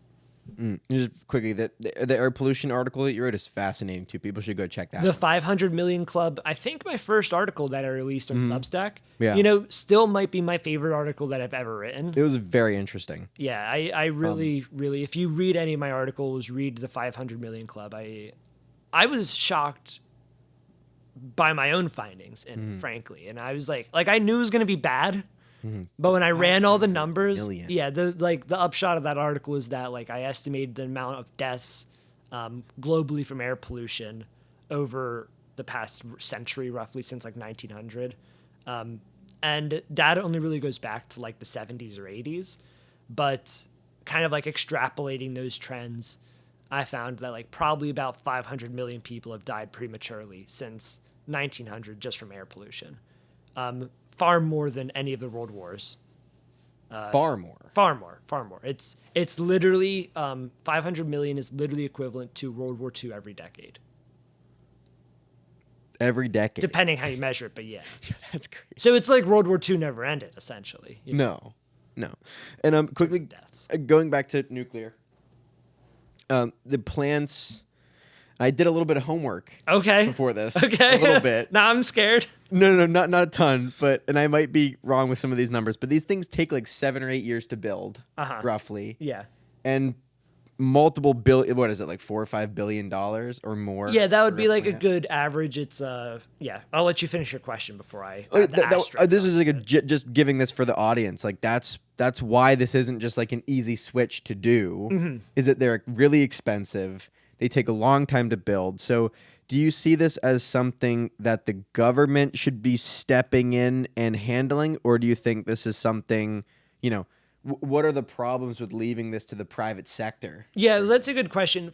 Just quickly, the air pollution article that you wrote is fascinating too. People should go check that The out. 500 million club, I think my first article that I released on Substack, Yeah. Still might be my favorite article that I've ever written. It was very interesting. Yeah, I really, really, if you read any of my articles, read the 500 million club. I was shocked by my own findings, and frankly, and I was like I knew it was going to be bad, but when I ran all the numbers, million. the upshot of that article is that like I estimated the amount of deaths globally from air pollution over the past century, roughly since like 1900, and data only really goes back to like the 70s or 80s, but kind of like extrapolating those trends, I found that like probably about 500 million people have died prematurely since 1900 just from air pollution. Far more than any of the world wars. Far more. Far more. It's literally 500 million is literally equivalent to World War II every decade. Every decade. Depending how you measure it, but yeah. That's crazy. So it's like World War II never ended, essentially. No. And quickly, Deaths. going back to nuclear, the plants, I did a little bit of homework Okay. before this. Okay. A little bit. Now I'm scared. No, not a ton, and I might be wrong with some of these numbers, but these things take like 7 or 8 years to build, roughly. Yeah. And multiple billion, what is it, like $4 or $5 billion or more? Yeah, that would for be like a plant? good average. It's yeah. I'll let you finish your question before I. add the asterisk This on is like it. just giving this for the audience. Like that's why this isn't just like an easy switch to do. Is that they're really expensive. They take a long time to build. So do you see this as something that the government should be stepping in and handling, or do you think this is something, what are the problems with leaving this to the private sector? Yeah, that's a good question.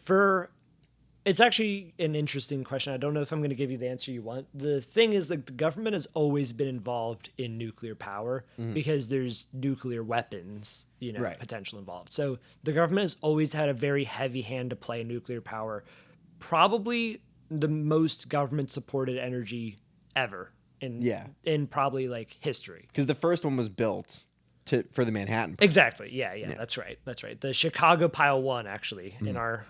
It's actually an interesting question. I don't know if I'm going to give you the answer you want. The thing is that the government has always been involved in nuclear power because there's nuclear weapons, Right. potential involved. So the government has always had a very heavy hand to play in nuclear power. Probably the most government supported energy ever in probably like history. Because the first one was built for the Manhattan. Exactly. Yeah. That's right. The Chicago Pile 1, actually, in our,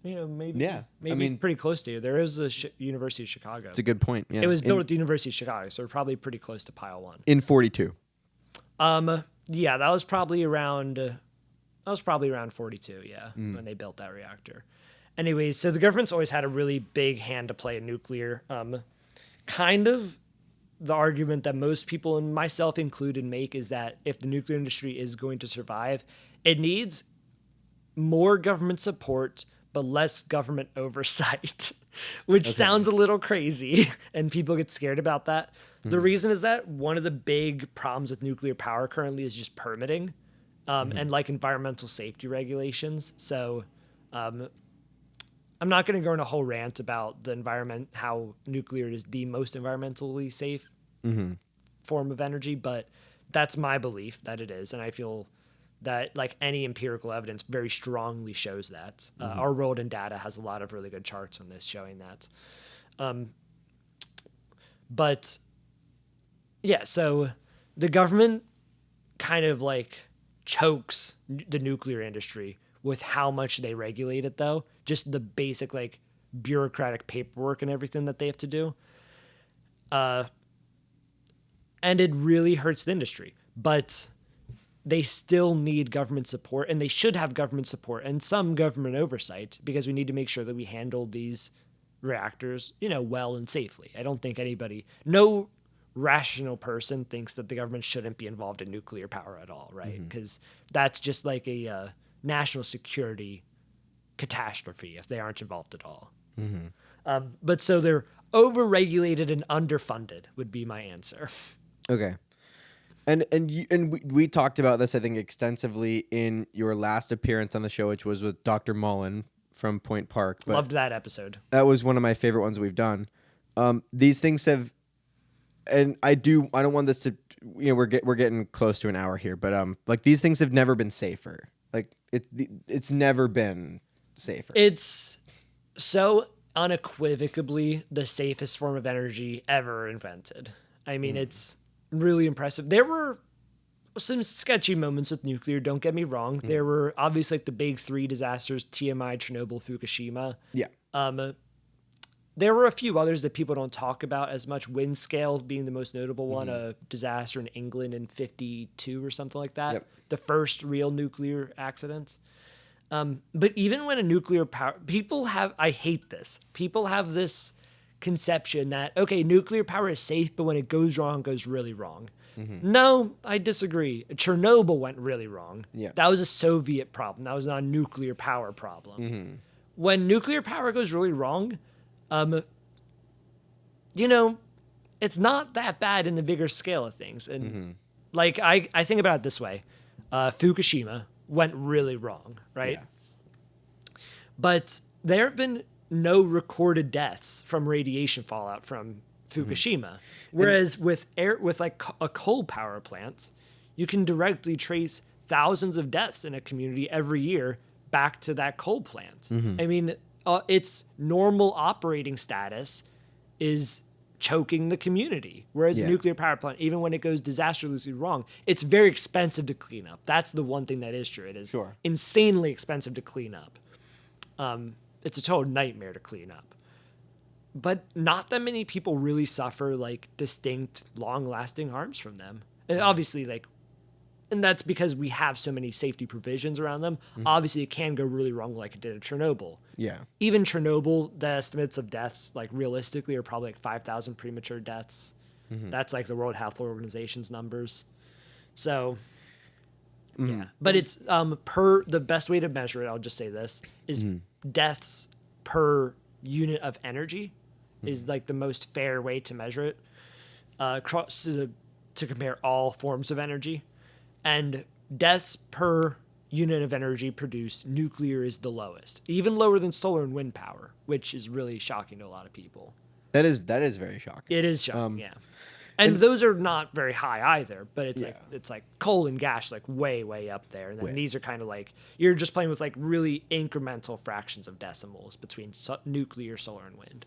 maybe, Yeah, maybe I mean- pretty close to you. There is a University of Chicago. It's a good point. Yeah. It was built at the University of Chicago, so we're probably pretty close to Pile 1. in 42. Yeah, that was probably around 42. Yeah, when they built that reactor. Anyways, so the government's always had a really big hand to play in nuclear. Kind of the argument that most people, and myself included, make is that if the nuclear industry is going to survive, it needs more government support but less government oversight, which sounds a little crazy, and people get scared about that. The reason is that one of the big problems with nuclear power currently is just permitting and like environmental safety regulations. So I'm not going to go on a whole rant about the environment, how nuclear is the most environmentally safe form of energy, but that's my belief that it is, and I feel that like any empirical evidence very strongly shows that. Our World in Data has a lot of really good charts on this showing that. But yeah, so the government kind of like chokes the nuclear industry with how much they regulate it, though. Just the basic, like, bureaucratic paperwork and everything that they have to do. And it really hurts the industry. But they still need government support, and they should have government support and some government oversight, because we need to make sure that we handle these reactors, well and safely. I don't think no rational person thinks that the government shouldn't be involved in nuclear power at all, right? Because that's just like a national security catastrophe if they aren't involved at all. But so they're overregulated and underfunded would be my answer. Okay. And we talked about this, I think, extensively in your last appearance on the show, which was with Dr. Mullen from Point Park. But loved that episode. that was one of my favorite ones we've done. These things have, and I don't want this to, we're getting close to an hour here, but like these things have never been safer. Like it's never been safer. It's so unequivocally the safest form of energy ever invented. I mean, it's really impressive. There were some sketchy moments with nuclear, don't get me wrong. There were obviously like the big three disasters, TMI, Chernobyl, Fukushima. Yeah. There were a few others that people don't talk about as much, Windscale being the most notable one, a disaster in England in 52 or something like that. Yep. The first real nuclear accident. But even when a nuclear power, I hate this. People have this conception that, okay, nuclear power is safe, but when it goes wrong, it goes really wrong. No, I disagree. Chernobyl went really wrong. Yeah. That was a Soviet problem. That was not a nuclear power problem. When nuclear power goes really wrong, it's not that bad in the bigger scale of things. And like, I think about it this way. Fukushima went really wrong, right? Yeah. But there have been no recorded deaths from radiation fallout from Fukushima. Whereas with like a coal power plant, you can directly trace thousands of deaths in a community every year back to that coal plant. I mean, its normal operating status is choking the community. Whereas a nuclear power plant, even when it goes disastrously wrong, it's very expensive to clean up. That's the one thing that is true. It is insanely expensive to clean up. It's a total nightmare to clean up. But not that many people really suffer like distinct, long-lasting harms from them. And obviously, and that's because we have so many safety provisions around them. Obviously, it can go really wrong like it did at Chernobyl. Yeah. Even Chernobyl, the estimates of deaths, like realistically, are probably like 5,000 premature deaths. That's like the World Health Organization's numbers. So, yeah. But it's the best way to measure it, I'll just say this, is deaths per unit of energy is like the most fair way to measure it, to compare all forms of energy. And deaths per unit of energy produced, nuclear is the lowest, even lower than solar and wind power, which is really shocking to a lot of people. That is very shocking. It is shocking, yeah. And those are not very high either, but it's like coal and gas, like way up there. And then these are kind of like, you're just playing with like really incremental fractions of decimals between nuclear, solar, and wind.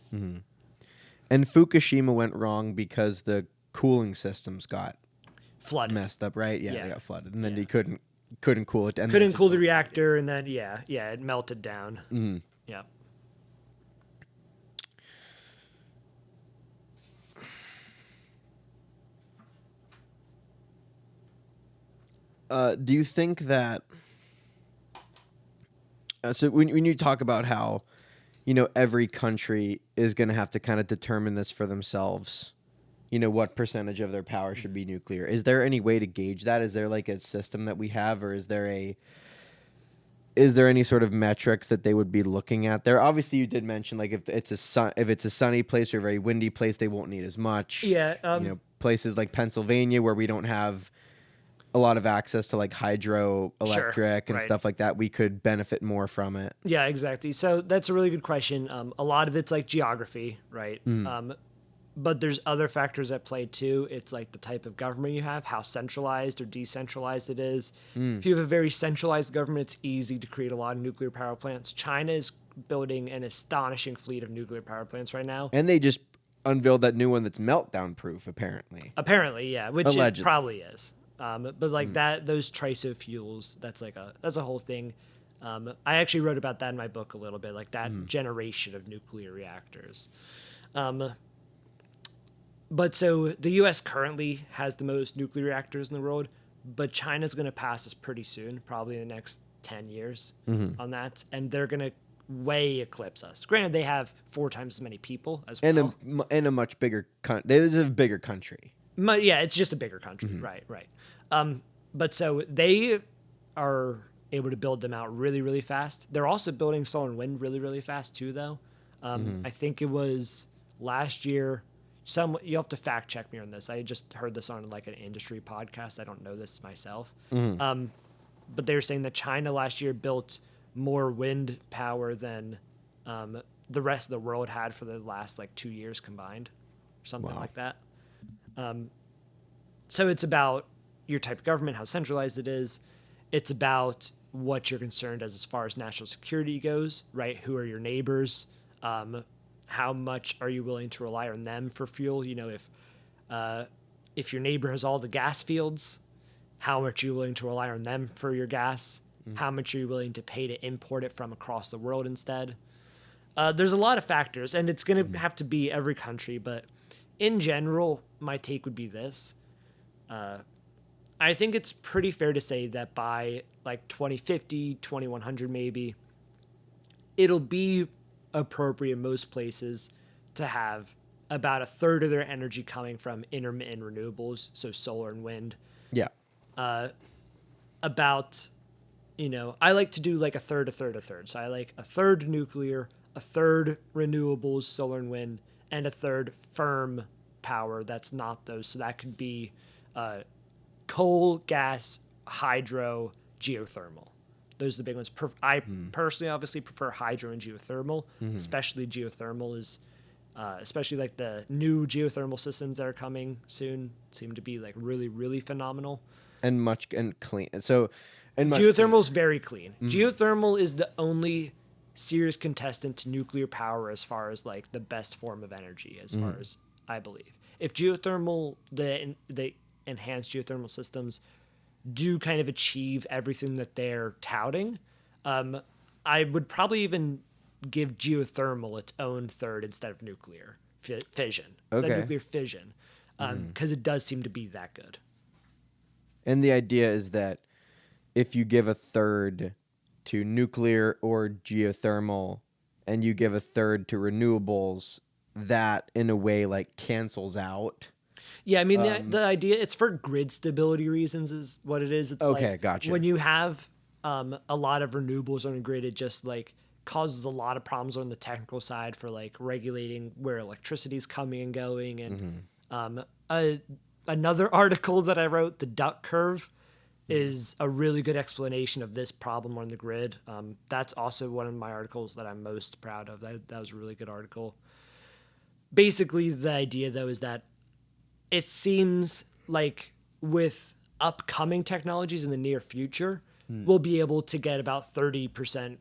And Fukushima went wrong because the cooling systems got flooded, messed up, right? Yeah, they got flooded, and then you couldn't cool it. And couldn't cool the reactor, and then it melted down. Yeah. Do you think that? So when you talk about how, every country is going to have to kind of determine this for themselves, what percentage of their power should be nuclear. Is there any way to gauge that? Is there like a system that we have, or is there any sort of metrics that they would be looking at there? Obviously, you did mention like if it's a sunny place or a very windy place, they won't need as much. Yeah. Places like Pennsylvania where we don't have a lot of access to like hydroelectric and stuff like that, we could benefit more from it. Yeah, exactly. So that's a really good question. A lot of it's like geography, right? But there's other factors at play too. It's like the type of government you have, how centralized or decentralized it is. If you have a very centralized government, it's easy to create a lot of nuclear power plants. China is building an astonishing fleet of nuclear power plants right now. And they just unveiled that new one that's meltdown proof, apparently. Apparently, yeah, which it probably is. But like those triso fuels, that's a whole thing. I actually wrote about that in my book a little bit, like that generation of nuclear reactors. But so the U.S. currently has the most nuclear reactors in the world, but China's going to pass us pretty soon, probably in the next 10 years on that, and they're going to way eclipse us. Granted, they have 4 times as many people as well. And a much bigger this is a bigger country. Yeah, it's just a bigger country. Right. But so they are able to build them out really, really fast. They're also building solar and wind really, really fast too, though. I think it was last year. You have to fact check me on this. I just heard this on like an industry podcast. I don't know this myself. But they were saying that China last year built more wind power than the rest of the world had for the last like 2 years combined, or something like that. So it's about your type of government, how centralized it is. It's about what you're concerned as far as national security goes, right? Who are your neighbors? How much are you willing to rely on them for fuel? You know, if your neighbor has all the gas fields, how much are you willing to rely on them for your gas? How much are you willing to pay to import it from across the world instead? There's a lot of factors, and it's going to have to be every country. But in general, my take would be this. I think it's pretty fair to say that by like 2050, 2100 maybe, it'll be appropriate in most places to have about a third of their energy coming from intermittent renewables, so solar and wind. Yeah. About, I like to do like a third. So I like a third nuclear, a third renewables, solar and wind, and a third firm power that's not those. So that could be coal, gas, hydro, geothermal. Those are the big ones. I personally obviously prefer hydro and geothermal, especially geothermal is, especially like the new geothermal systems that are coming soon seem to be like really, really phenomenal. And clean. So, Geothermal is very clean. Geothermal is the only serious contestant to nuclear power as far as like the best form of energy, as far as I believe. If geothermal, the enhanced geothermal systems do kind of achieve everything that they're touting, I would probably even give geothermal its own third instead of nuclear fission. Okay. Instead of nuclear fission, because it does seem to be that good. And the idea is that if you give a third to nuclear or geothermal and you give a third to renewables, that in a way like cancels out. Yeah, I mean, the idea, it's for grid stability reasons is what it is. It's okay, like gotcha. When you have a lot of renewables on a grid, it just like causes a lot of problems on the technical side for like regulating where electricity is coming and going. And another article that I wrote, the duck curve, is a really good explanation of this problem on the grid. That's also one of my articles that I'm most proud of. That was a really good article. Basically, the idea, though, is that it seems like with upcoming technologies in the near future, we'll be able to get about 30%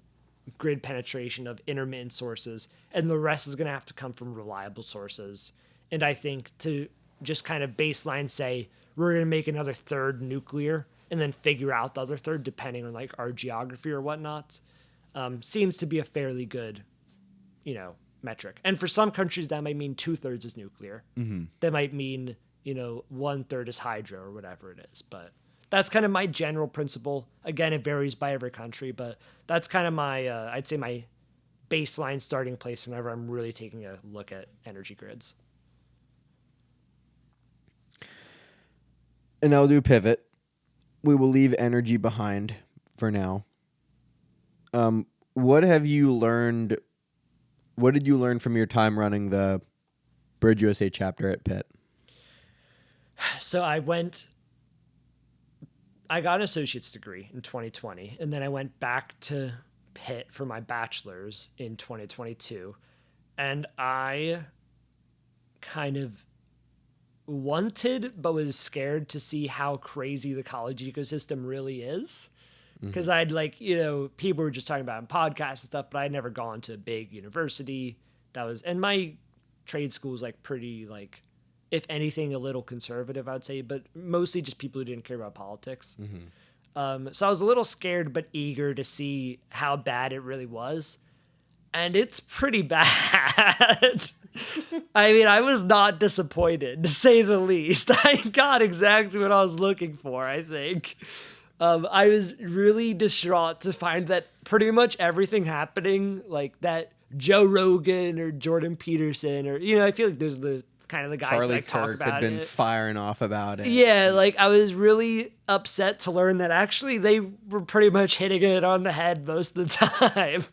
grid penetration of intermittent sources, and the rest is going to have to come from reliable sources. And I think to just kind of baseline say, we're going to make another third nuclear and then figure out the other third depending on like our geography or whatnot, seems to be a fairly good, metric. And for some countries, that might mean 2/3 is nuclear. That might mean, 1/3 is hydro or whatever it is. But that's kind of my general principle. Again, it varies by every country, but that's kind of my, I'd say my baseline starting place whenever I'm really taking a look at energy grids. And I'll do a pivot. We will leave energy behind for now. What have you learned? What did you learn from your time running the BridgeUSA chapter at Pitt? So I got an associate's degree in 2020, and then I went back to Pitt for my bachelor's in 2022. And I kind of wanted, but was scared to see how crazy the college ecosystem really is. Because I'd people were just talking about it in podcasts and stuff, but I'd never gone to a big university and my trade school was like pretty like, if anything, a little conservative, I'd say, but mostly just people who didn't care about politics. So I was a little scared but eager to see how bad it really was. And it's pretty bad. I mean, I was not disappointed, to say the least. I got exactly what I was looking for, I think. I was really distraught to find that pretty much everything happening, like that Joe Rogan or Jordan Peterson, or, I feel like those are the kind of the guys Charlie that talk Kirk about had been it. firing off about it. Yeah, like I was really upset to learn that actually they were pretty much hitting it on the head most of the time.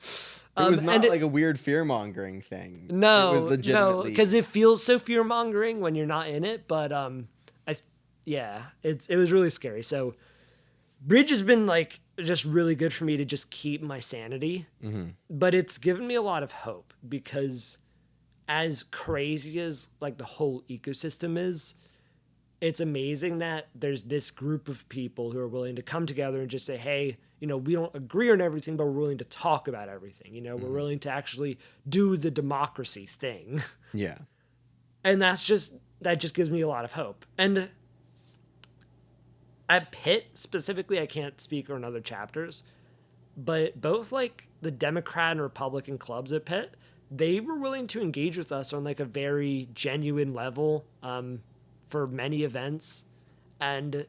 It was not like a weird fear-mongering thing. No, it was legitimately because it feels so fear-mongering when you're not in it. But it was really scary. So Bridge has been like just really good for me to just keep my sanity. But it's given me a lot of hope because as crazy as like the whole ecosystem is, it's amazing that there's this group of people who are willing to come together and just say, hey, we don't agree on everything, but we're willing to talk about everything. We're willing to actually do the democracy thing. Yeah. And that just gives me a lot of hope. And at Pitt specifically, I can't speak on other chapters, but both like the Democrat and Republican clubs at Pitt, they were willing to engage with us on like a very genuine level for many events. And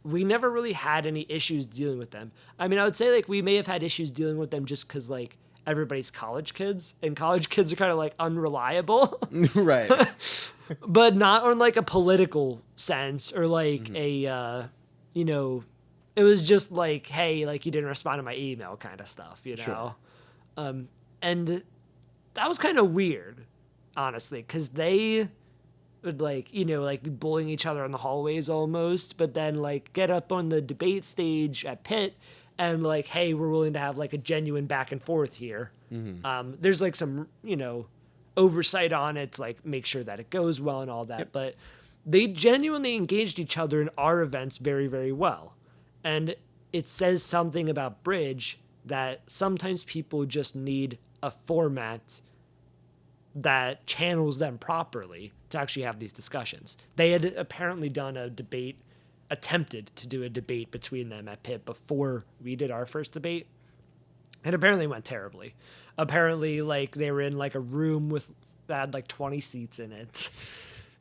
we never really had any issues dealing with them. I mean, I would say like we may have had issues dealing with them just because like everybody's college kids, and college kids are kind of like unreliable. Right. But not on like a political sense or like it was just like, hey, like you didn't respond to my email kind of stuff, Sure. And that was kind of weird, honestly, because they would like, like be bullying each other in the hallways almost, but then like get up on the debate stage at Pitt and like, hey, we're willing to have like a genuine back and forth here. There's like some, oversight on it to like make sure that it goes well and all that. But they genuinely engaged each other in our events very, very well. And it says something about Bridge that sometimes people just need a format that channels them properly to actually have these discussions. They had apparently done attempted to do a debate between them at Pitt before we did our first debate. And apparently went terribly. Apparently, like, they were in, like, a room that had, like, 20 seats in it.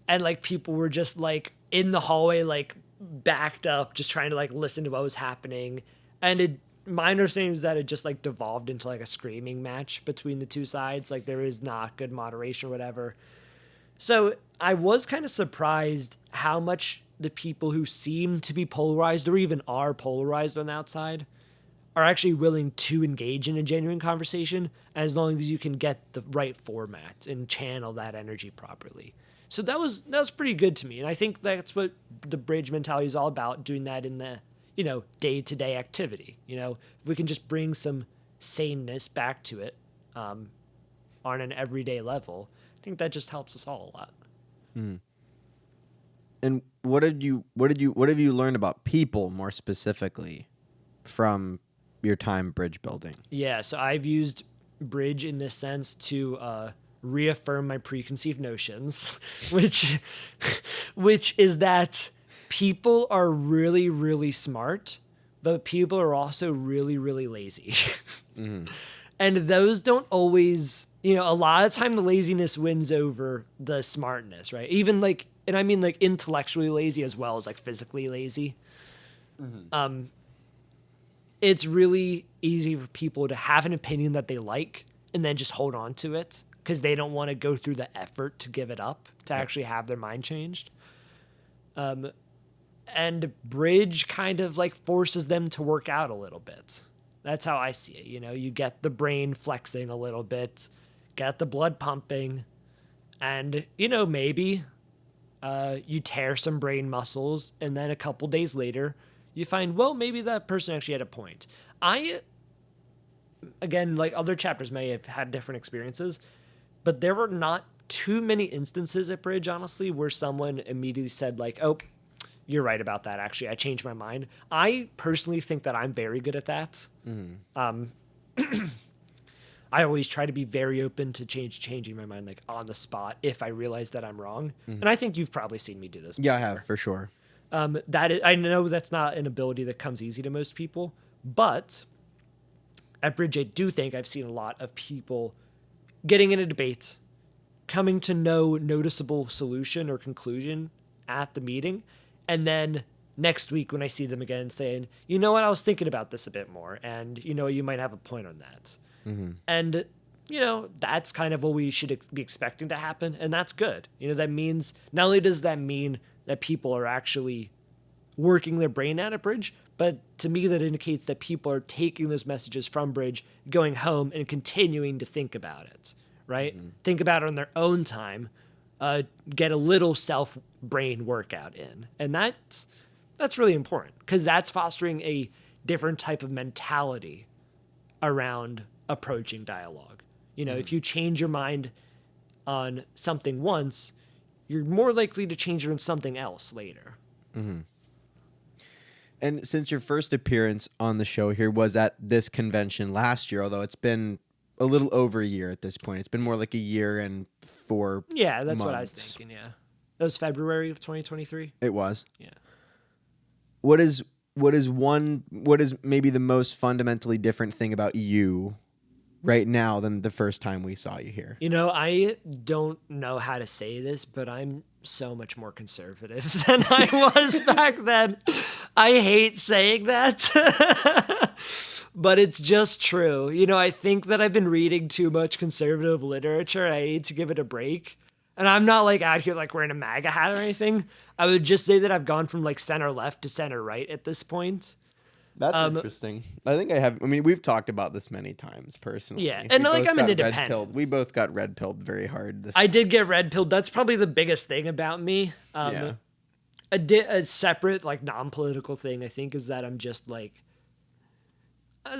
And, like, people were just, like, in the hallway, like, backed up, just trying to, like, listen to what was happening. And my understanding is that it just, like, devolved into, like, a screaming match between the two sides. Like, there is not good moderation or whatever. So I was kind of surprised how much the people who seem to be polarized or even are polarized on the outside are actually willing to engage in a genuine conversation as long as you can get the right format and channel that energy properly. So that was pretty good to me. And I think that's what the Bridge mentality is all about, doing that in the, day-to-day activity. If we can just bring some saneness back to it on an everyday level, I think that just helps us all a lot. And what have you learned about people more specifically from your time bridge building? Yeah, so I've used Bridge in this sense to reaffirm my preconceived notions, which is that people are really, really smart, but people are also really, really lazy. And those don't always, a lot of time the laziness wins over the smartness, right? Even like, and I mean like intellectually lazy as well as like physically lazy. It's really easy for people to have an opinion that they like and then just hold on to it because they don't want to go through the effort to give it up to actually have their mind changed. And Bridge kind of like forces them to work out a little bit. That's how I see it. You get the brain flexing a little bit, get the blood pumping, and, maybe you tear some brain muscles, and then a couple days later, you find, well, maybe that person actually had a point. Again, like other chapters may have had different experiences, but there were not too many instances at Bridge, honestly, where someone immediately said like, oh, you're right about that, actually. I changed my mind. I personally think that I'm very good at that. I always try to be very open to changing my mind like on the spot if I realize that I'm wrong. And I think you've probably seen me do this. Yeah, I before. have for sure. I know that's not an ability that comes easy to most people, but at Bridge, I do think I've seen a lot of people getting in a debate, coming to no noticeable solution or conclusion at the meeting, and then next week when I see them again saying, you know what, I was thinking about this a bit more, and you know, you might have a point on that. And, you know, that's kind of what we should be expecting to happen, and that's good. You know, that means, not only does that mean that people are actually working their brain out at Bridge, but to me that indicates that people are taking those messages from Bridge, going home and continuing to think about it, right? Think about it on their own time, get a little self-brain workout in. And that's really important because that's fostering a different type of mentality around approaching dialogue. You know, if you change your mind on something once, you're more likely to change it on something else later. And since your first appearance on the show here was at this convention last year, although it's been a little over a year at this point, it's been more like a year and 4 Yeah, that's months. what I was thinking, yeah. That was February of 2023? It was. Yeah. What is maybe the most fundamentally different thing about you right now than the first time we saw you here? You know, I don't know how to say this, but I'm so much more conservative than I was back then. I hate saying that, but it's just true. You know, I think that I've been reading too much conservative literature. I need to give it a break. And I'm not like out here like wearing a MAGA hat or anything. I would just say that I've gone from like center left to center right at this point. That's interesting. I think I have. I mean, we've talked about this many times personally. Yeah, and We like both I'm an got independent. red-pilled. We both got red pilled very hard. I did get red pilled. That's probably the biggest thing about me. Yeah. A separate like non-political thing I think is that I'm just like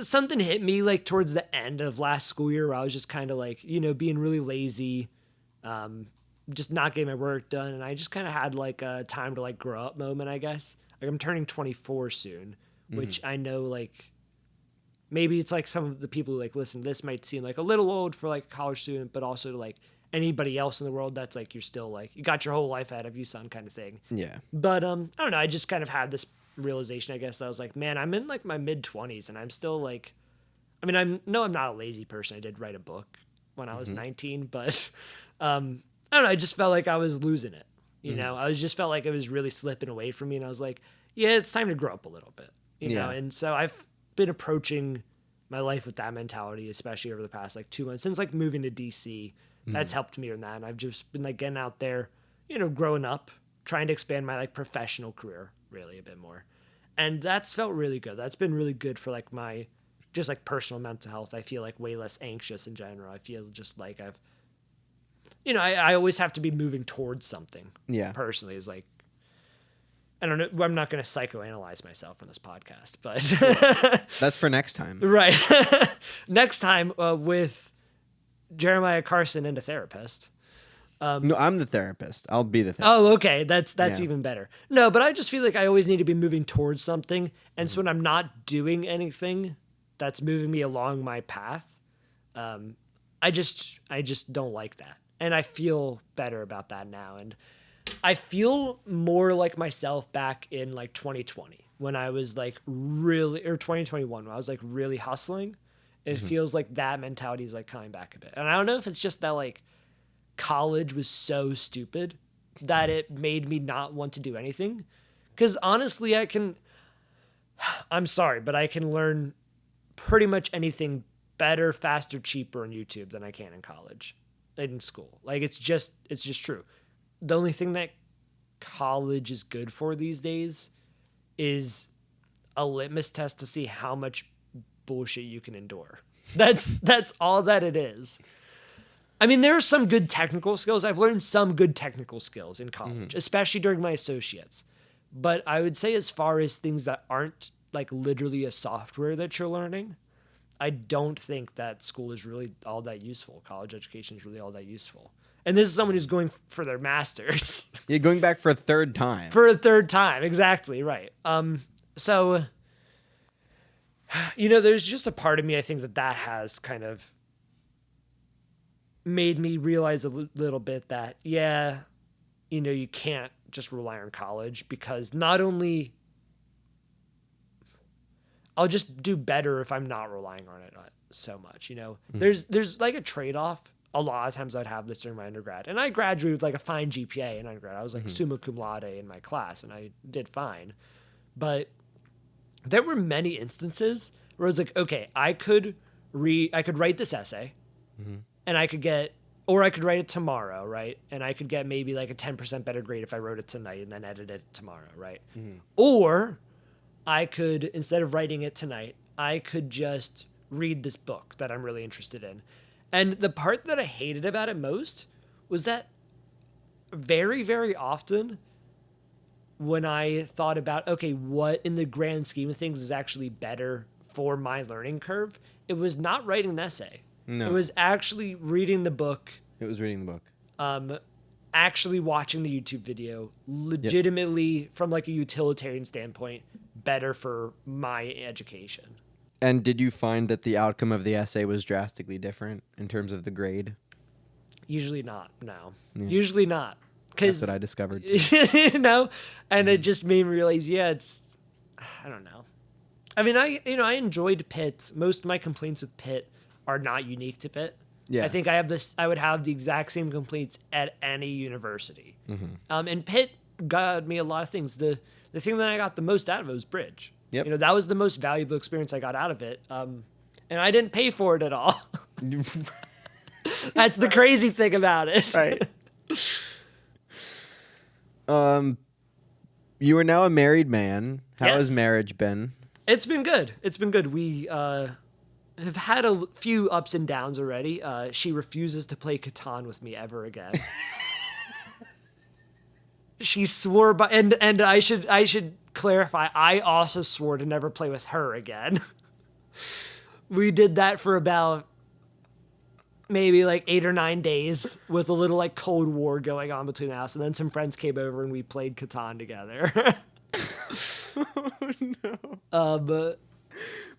something hit me like towards the end of last school year where I was just kind of like, you know, being really lazy, just not getting my work done, and I just kind of had like a time to like grow up moment, I guess. Like I'm turning 24 soon, which I know like maybe it's like some of the people who like listen to this might seem like a little old for like a college student, but also to like anybody else in the world that's like you're still like you got your whole life ahead of you, son, kind of thing. Yeah. But I don't know. I just kind of had this realization, I guess. I was like, man, I'm in like my mid 20s, and I'm still like, I mean, I'm not a lazy person. I did write a book when I was 19, but I don't know. I just felt like I was losing it. You know, I just felt like it was really slipping away from me, and I was like, yeah, it's time to grow up a little bit. You know, and so I've been approaching my life with that mentality, especially over the past like 2 months since like moving to DC. That's helped me in that, and I've just been like getting out there, you know, growing up, trying to expand my like professional career really a bit more, and that's felt really good. That's been really good for like my just like personal mental health. I feel like way less anxious in general. I feel just like I've, you know, I always have to be moving towards something. Yeah. Personally, is like, I don't know. I'm not going to psychoanalyze myself on this podcast, but That's for next time. right. Next time with Jeremiah Carson and a therapist. No, I'm the therapist. I'll be the therapist. Oh, okay. That's Yeah. even better. No, but I just feel like I always need to be moving towards something. And so when I'm not doing anything that's moving me along my path, I just don't like that. And I feel better about that now. And I feel more like myself back in like 2020 when I was like really, or 2021 when I was like really hustling. It feels like that mentality is like coming back a bit. And I don't know if it's just that like college was so stupid that it made me not want to do anything. Because honestly, I'm sorry, but I can learn pretty much anything better, faster, cheaper on YouTube than I can in college, in school. Like it's just true. The only thing that college is good for these days is a litmus test to see how much bullshit you can endure. That's all that it is. I mean, there are some good technical skills. I've learned some good technical skills in college, especially during my associates. But I would say as far as things that aren't like literally a software that you're learning, I don't think that school is really all that useful. College education is really all that useful. And this is someone who's going for their master's. You're going back for a third time. For a third time. Exactly. Right. So, you know, there's just a part of me, I think that has kind of made me realize a little bit that, yeah, you know, you can't just rely on college, because not only I'll just do better if I'm not relying on it so much, you know. There's like a trade-off. A lot of times I'd have this during my undergrad, and I graduated with like a fine GPA in undergrad. I was like summa cum laude in my class, and I did fine. But there were many instances where I was like, okay, I could write this essay, and I could write it tomorrow, right? And I could get maybe like a 10% better grade if I wrote it tonight and then edit it tomorrow, right? Or I could, instead of writing it tonight, I could just read this book that I'm really interested in. And the part that I hated about it most was that very, very often when I thought about, okay, what in the grand scheme of things is actually better for my learning curve, it was not writing an essay. No. It was actually reading the book. It was reading the book. Actually watching the YouTube video, legitimately from like a utilitarian standpoint, better for my education. And did you find that the outcome of the essay was drastically different in terms of the grade? Usually not. No. Yeah. Usually not. That's what I discovered. You know, and it just made me realize, I don't know. I mean, I enjoyed Pitt. Most of my complaints with Pitt are not unique to Pitt. Yeah. I think I would have the exact same complaints at any university. And Pitt got me a lot of things. The thing that I got the most out of it was Bridge. Yep. You know, that was the most valuable experience I got out of it. And I didn't pay for it at all. That's the crazy thing about it. Right. You are now a married man. How Yes. has marriage been? It's been good. It's been good. We have had a few ups and downs already. She refuses to play Catan with me ever again. She swore by, and I should clarify, I also swore to never play with her again. We did that for about maybe like 8 or 9 days with a little like Cold War going on between us, and then some friends came over and we played Catan together.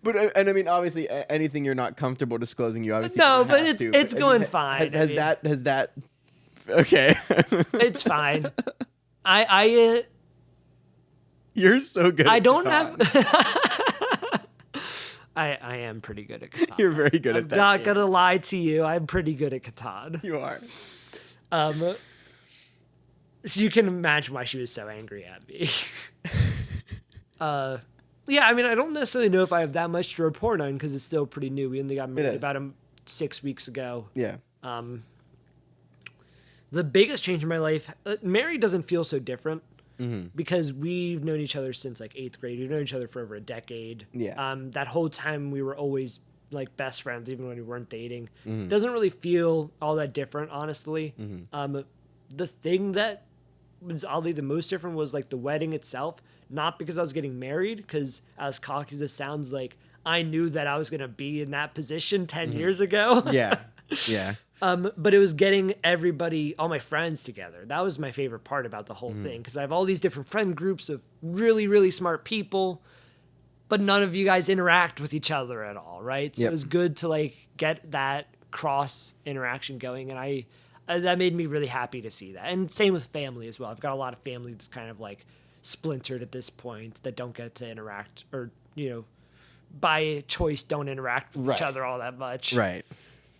But and I mean, obviously, anything you're not comfortable disclosing, you obviously No, don't but have to. it's going fine. Has that? Okay. It's fine. I You're so good. I at don't Catan. have. I am pretty good at Catan. You're very good at that. I'm not game. gonna lie to you. I'm pretty good at Catan. You are. So you can imagine why she was so angry at me. Yeah, I mean, I don't necessarily know if I have that much to report on because it's still pretty new. We only got married about 6 weeks ago. Yeah. The biggest change in my life, Mary doesn't feel so different because we've known each other since like 8th grade. We've known each other for over a decade. Yeah. That whole time we were always like best friends, even when we weren't dating. Doesn't really feel all that different, honestly. The thing that was oddly the most different was like the wedding itself. Not because I was getting married, because as cocky as it sounds, like I knew that I was going to be in that position 10 years ago. Yeah. Yeah. But it was getting everybody, all my friends together. That was my favorite part about the whole thing, because I have all these different friend groups of really, really smart people, but none of you guys interact with each other at all, right? So it was good to like get that cross interaction going, and I that made me really happy to see that. And same with family as well. I've got a lot of family that's kind of like splintered at this point that don't get to interact, or by choice don't interact with each other all that much. Right.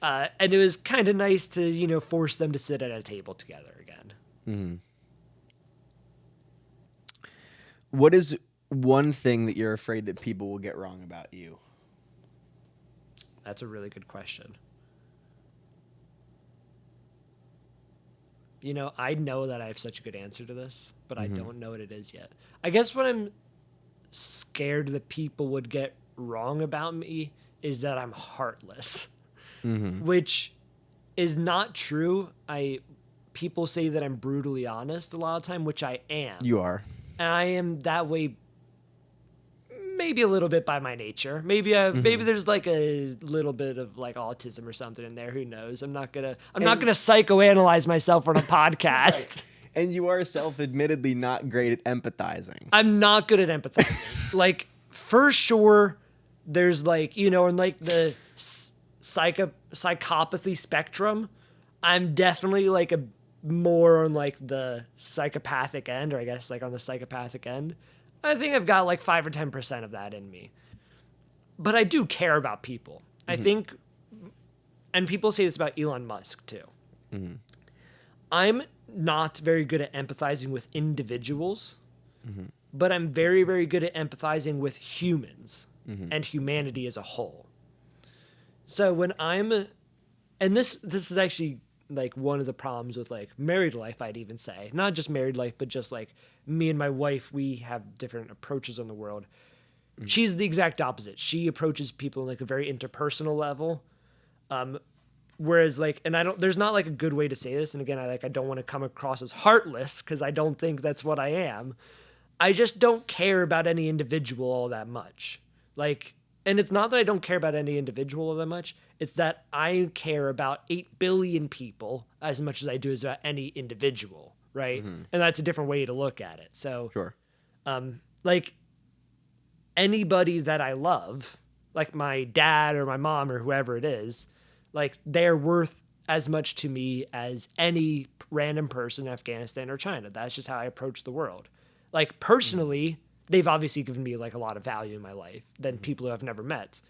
And it was kind of nice to force them to sit at a table together again. What is one thing that you're afraid that people will get wrong about you? That's a really good question. I know that I have such a good answer to this, but I don't know what it is yet. I guess what I'm scared that people would get wrong about me is that I'm heartless, which is not true. People say that I'm brutally honest a lot of the time, which I am. You are. And I am that way maybe a little bit by my nature. Maybe there's like a little bit of like autism or something in there. Who knows? I'm not gonna psychoanalyze myself on a podcast. Right. And you are self-admittedly not great at empathizing. I'm not good at empathizing. Like, for sure, there's like, in like the psychopathy spectrum, I'm definitely like a more on like the psychopathic end, or I guess like on the psychopathic end. I think I've got like 5 or 10% of that in me. But I do care about people. I think, and people say this about Elon Musk too. I'm not very good at empathizing with individuals, but I'm very, very good at empathizing with humans and humanity as a whole. So when and this is actually like one of the problems with like married life, I'd even say, not just married life, but just like me and my wife, we have different approaches on the world. She's the exact opposite. She approaches people on like a very interpersonal level. Whereas like, and there's not like a good way to say this. And again, I don't want to come across as heartless because I don't think that's what I am. I just don't care about any individual all that much. Like, and it's not that I don't care about any individual all that much. It's that I care about 8 billion people as much as I do as about any individual. Right. And that's a different way to look at it. So, Sure. Like anybody that I love, like my dad or my mom or whoever it is, like they're worth as much to me as any random person in Afghanistan or China. That's just how I approach the world. Like personally, they've obviously given me like a lot of value in my life than people who I've never met.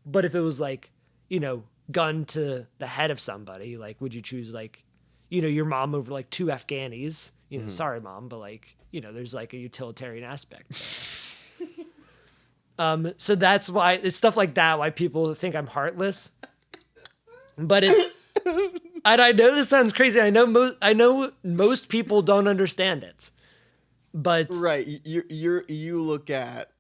But if it was like, you know, gun to the head of somebody, like would you choose like, you know, your mom over like 2 Afghanis? You know, sorry mom, but like, you know, there's like a utilitarian aspect. So that's why it's stuff like that why people think I'm heartless. But it's, and I know this sounds crazy. I know most people don't understand it, but Right. You look at,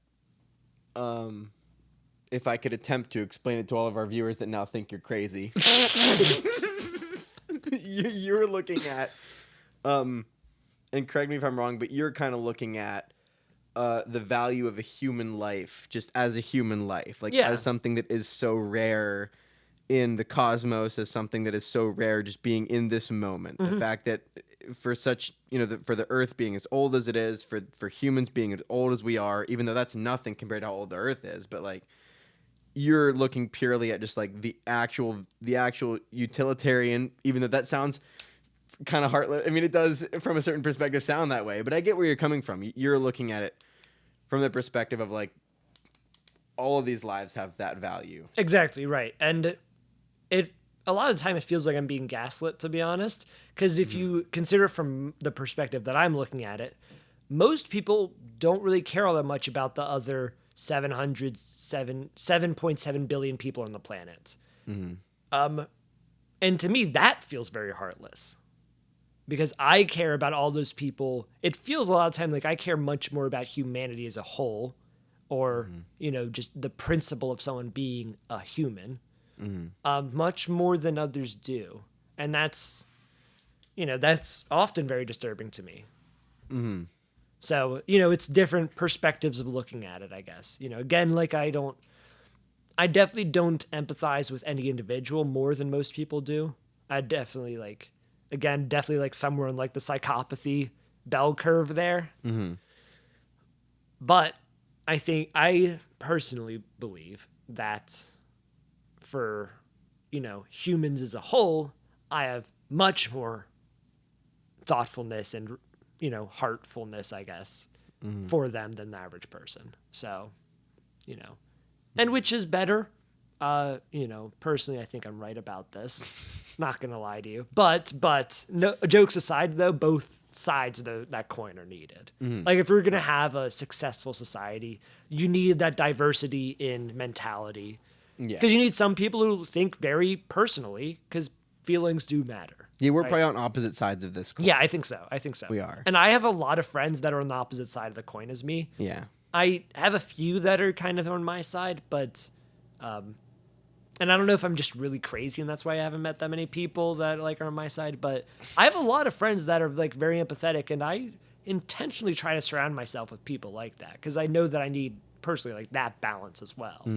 if I could attempt to explain it to all of our viewers that now think you're crazy, you're looking at, and correct me if I'm wrong, but you're kind of looking at the value of a human life just as a human life, like as something that is so rare in the cosmos, as something that is so rare just being in this moment. The fact that for such, you know, for the Earth being as old as it is, for humans being as old as we are, even though that's nothing compared to how old the Earth is, but like you're looking purely at just like the actual utilitarian, even though that sounds kind of heartless. I mean, it does from a certain perspective sound that way, but I get where you're coming from. You're looking at it from the perspective of like all of these lives have that value. Exactly right. And a lot of the time it feels like I'm being gaslit, to be honest, because if you consider it from the perspective that I'm looking at it, most people don't really care all that much about the other 7.7 billion people on the planet. And to me, that feels very heartless because I care about all those people. It feels a lot of time like I care much more about humanity as a whole, or, you know, just the principle of someone being a human, much more than others do. And that's, you know, that's often very disturbing to me. So, you know, it's different perspectives of looking at it, I guess. You know, again, like I definitely don't empathize with any individual more than most people do. I definitely like somewhere in like the psychopathy bell curve there. But I personally believe that for, you know, humans as a whole, I have much more thoughtfulness and, you know, heartfulness, I guess, for them than the average person. So, you know, and which is better? You know, personally, I think I'm right about this. Not gonna lie to you, but no, jokes aside, though, both sides of that coin are needed. Like if we're gonna have a successful society, you need that diversity in mentality. Because you need some people who think very personally, because feelings do matter. Yeah, we're probably on opposite sides of this coin. Yeah, I think so. We are. And I have a lot of friends that are on the opposite side of the coin as me. Yeah. I have a few that are kind of on my side, but, and I don't know if I'm just really crazy and that's why I haven't met that many people that like are on my side, but I have a lot of friends that are like very empathetic, and I intentionally try to surround myself with people like that because I know that I need personally like that balance as well.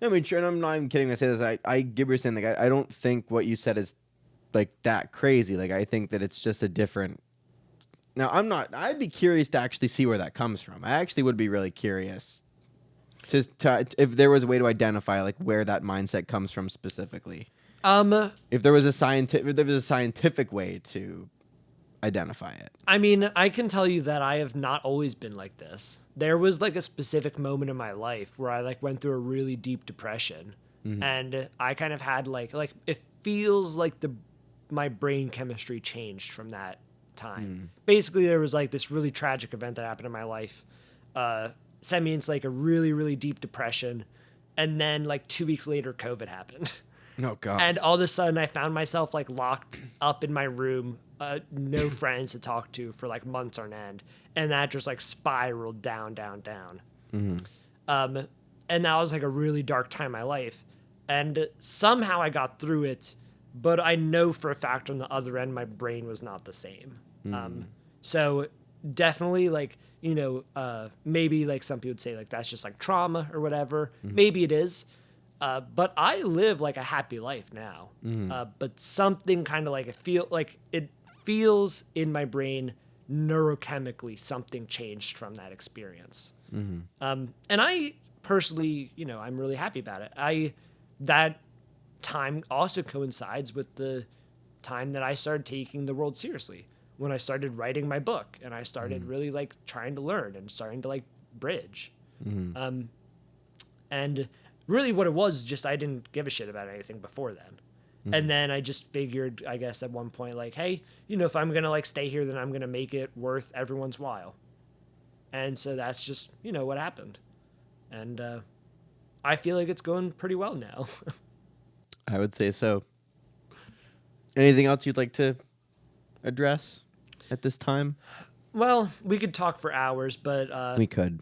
I mean, sure, and I'm not even kidding when I say this. I get what you're saying. Like, I don't think what you said is like that crazy. Like, I think that it's just a different. Now, I'd be curious to actually see where that comes from. I actually would be really curious to if there was a way to identify like where that mindset comes from specifically. If there was a scientific way to identify it. I mean, I can tell you that I have not always been like this. There was like a specific moment in my life where I like went through a really deep depression, and I kind of had like it feels like my brain chemistry changed from that time. Basically, there was like this really tragic event that happened in my life, sent me into like a really, really deep depression, and then like 2 weeks later, COVID happened. Oh God. And all of a sudden, I found myself like locked up in my room, no friends to talk to for like months on end, and that just like spiraled down. And that was like a really dark time in my life, and somehow I got through it. But I know for a fact on the other end, my brain was not the same. So definitely like, maybe like some people would say like that's just like trauma or whatever. Maybe it is. But I live like a happy life now. But something kind of like it feels in my brain neurochemically something changed from that experience. And I personally, I'm really happy about it. That time also coincides with the time that I started taking the world seriously, when I started writing my book and I started really like trying to learn and starting to like bridge. And really what it was just I didn't give a shit about anything before then. And then I just figured, I guess at one point, like, hey, if I'm going to like stay here, then I'm going to make it worth everyone's while. And so that's just, what happened. And I feel like it's going pretty well now. I would say so. Anything else you'd like to address at this time? Well, we could talk for hours, but We could.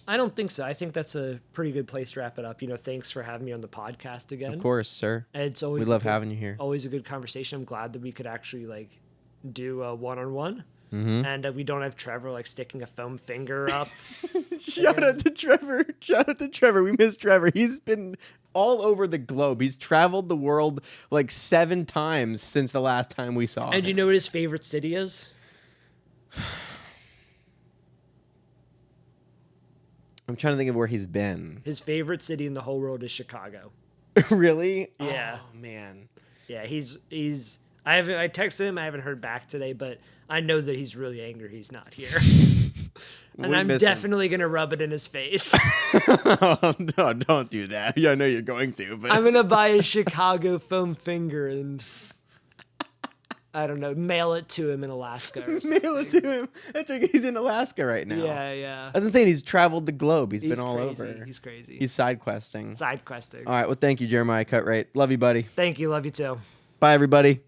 I don't think so. I think that's a pretty good place to wrap it up. Thanks for having me on the podcast again. Of course, sir. It's always We love having you here. Always a good conversation. I'm glad that we could actually like do a one-on-one. And we don't have Trevor like sticking a foam finger up. Shout out to Trevor. We miss Trevor. He's been all over the globe. He's traveled the world like 7 times since the last time we saw him. And do you know what his favorite city is? I'm trying to think of where he's been. His favorite city in the whole world is Chicago. Really? Yeah. Oh, man. Yeah, he's I texted him, I haven't heard back today, but I know that he's really angry he's not here. And I'm definitely going to rub it in his face. No, don't do that. Yeah, I know you're going to, but I'm going to buy a Chicago foam finger and, I don't know, mail it to him in Alaska or something. Mail it to him. That's right. He's in Alaska right now. Yeah. I was saying he's traveled the globe. He's been all crazy. over. He's crazy. He's side questing. Side questing. All right. Well, thank you, Jeremiah Cutright. Love you, buddy. Thank you. Love you too. Bye, everybody.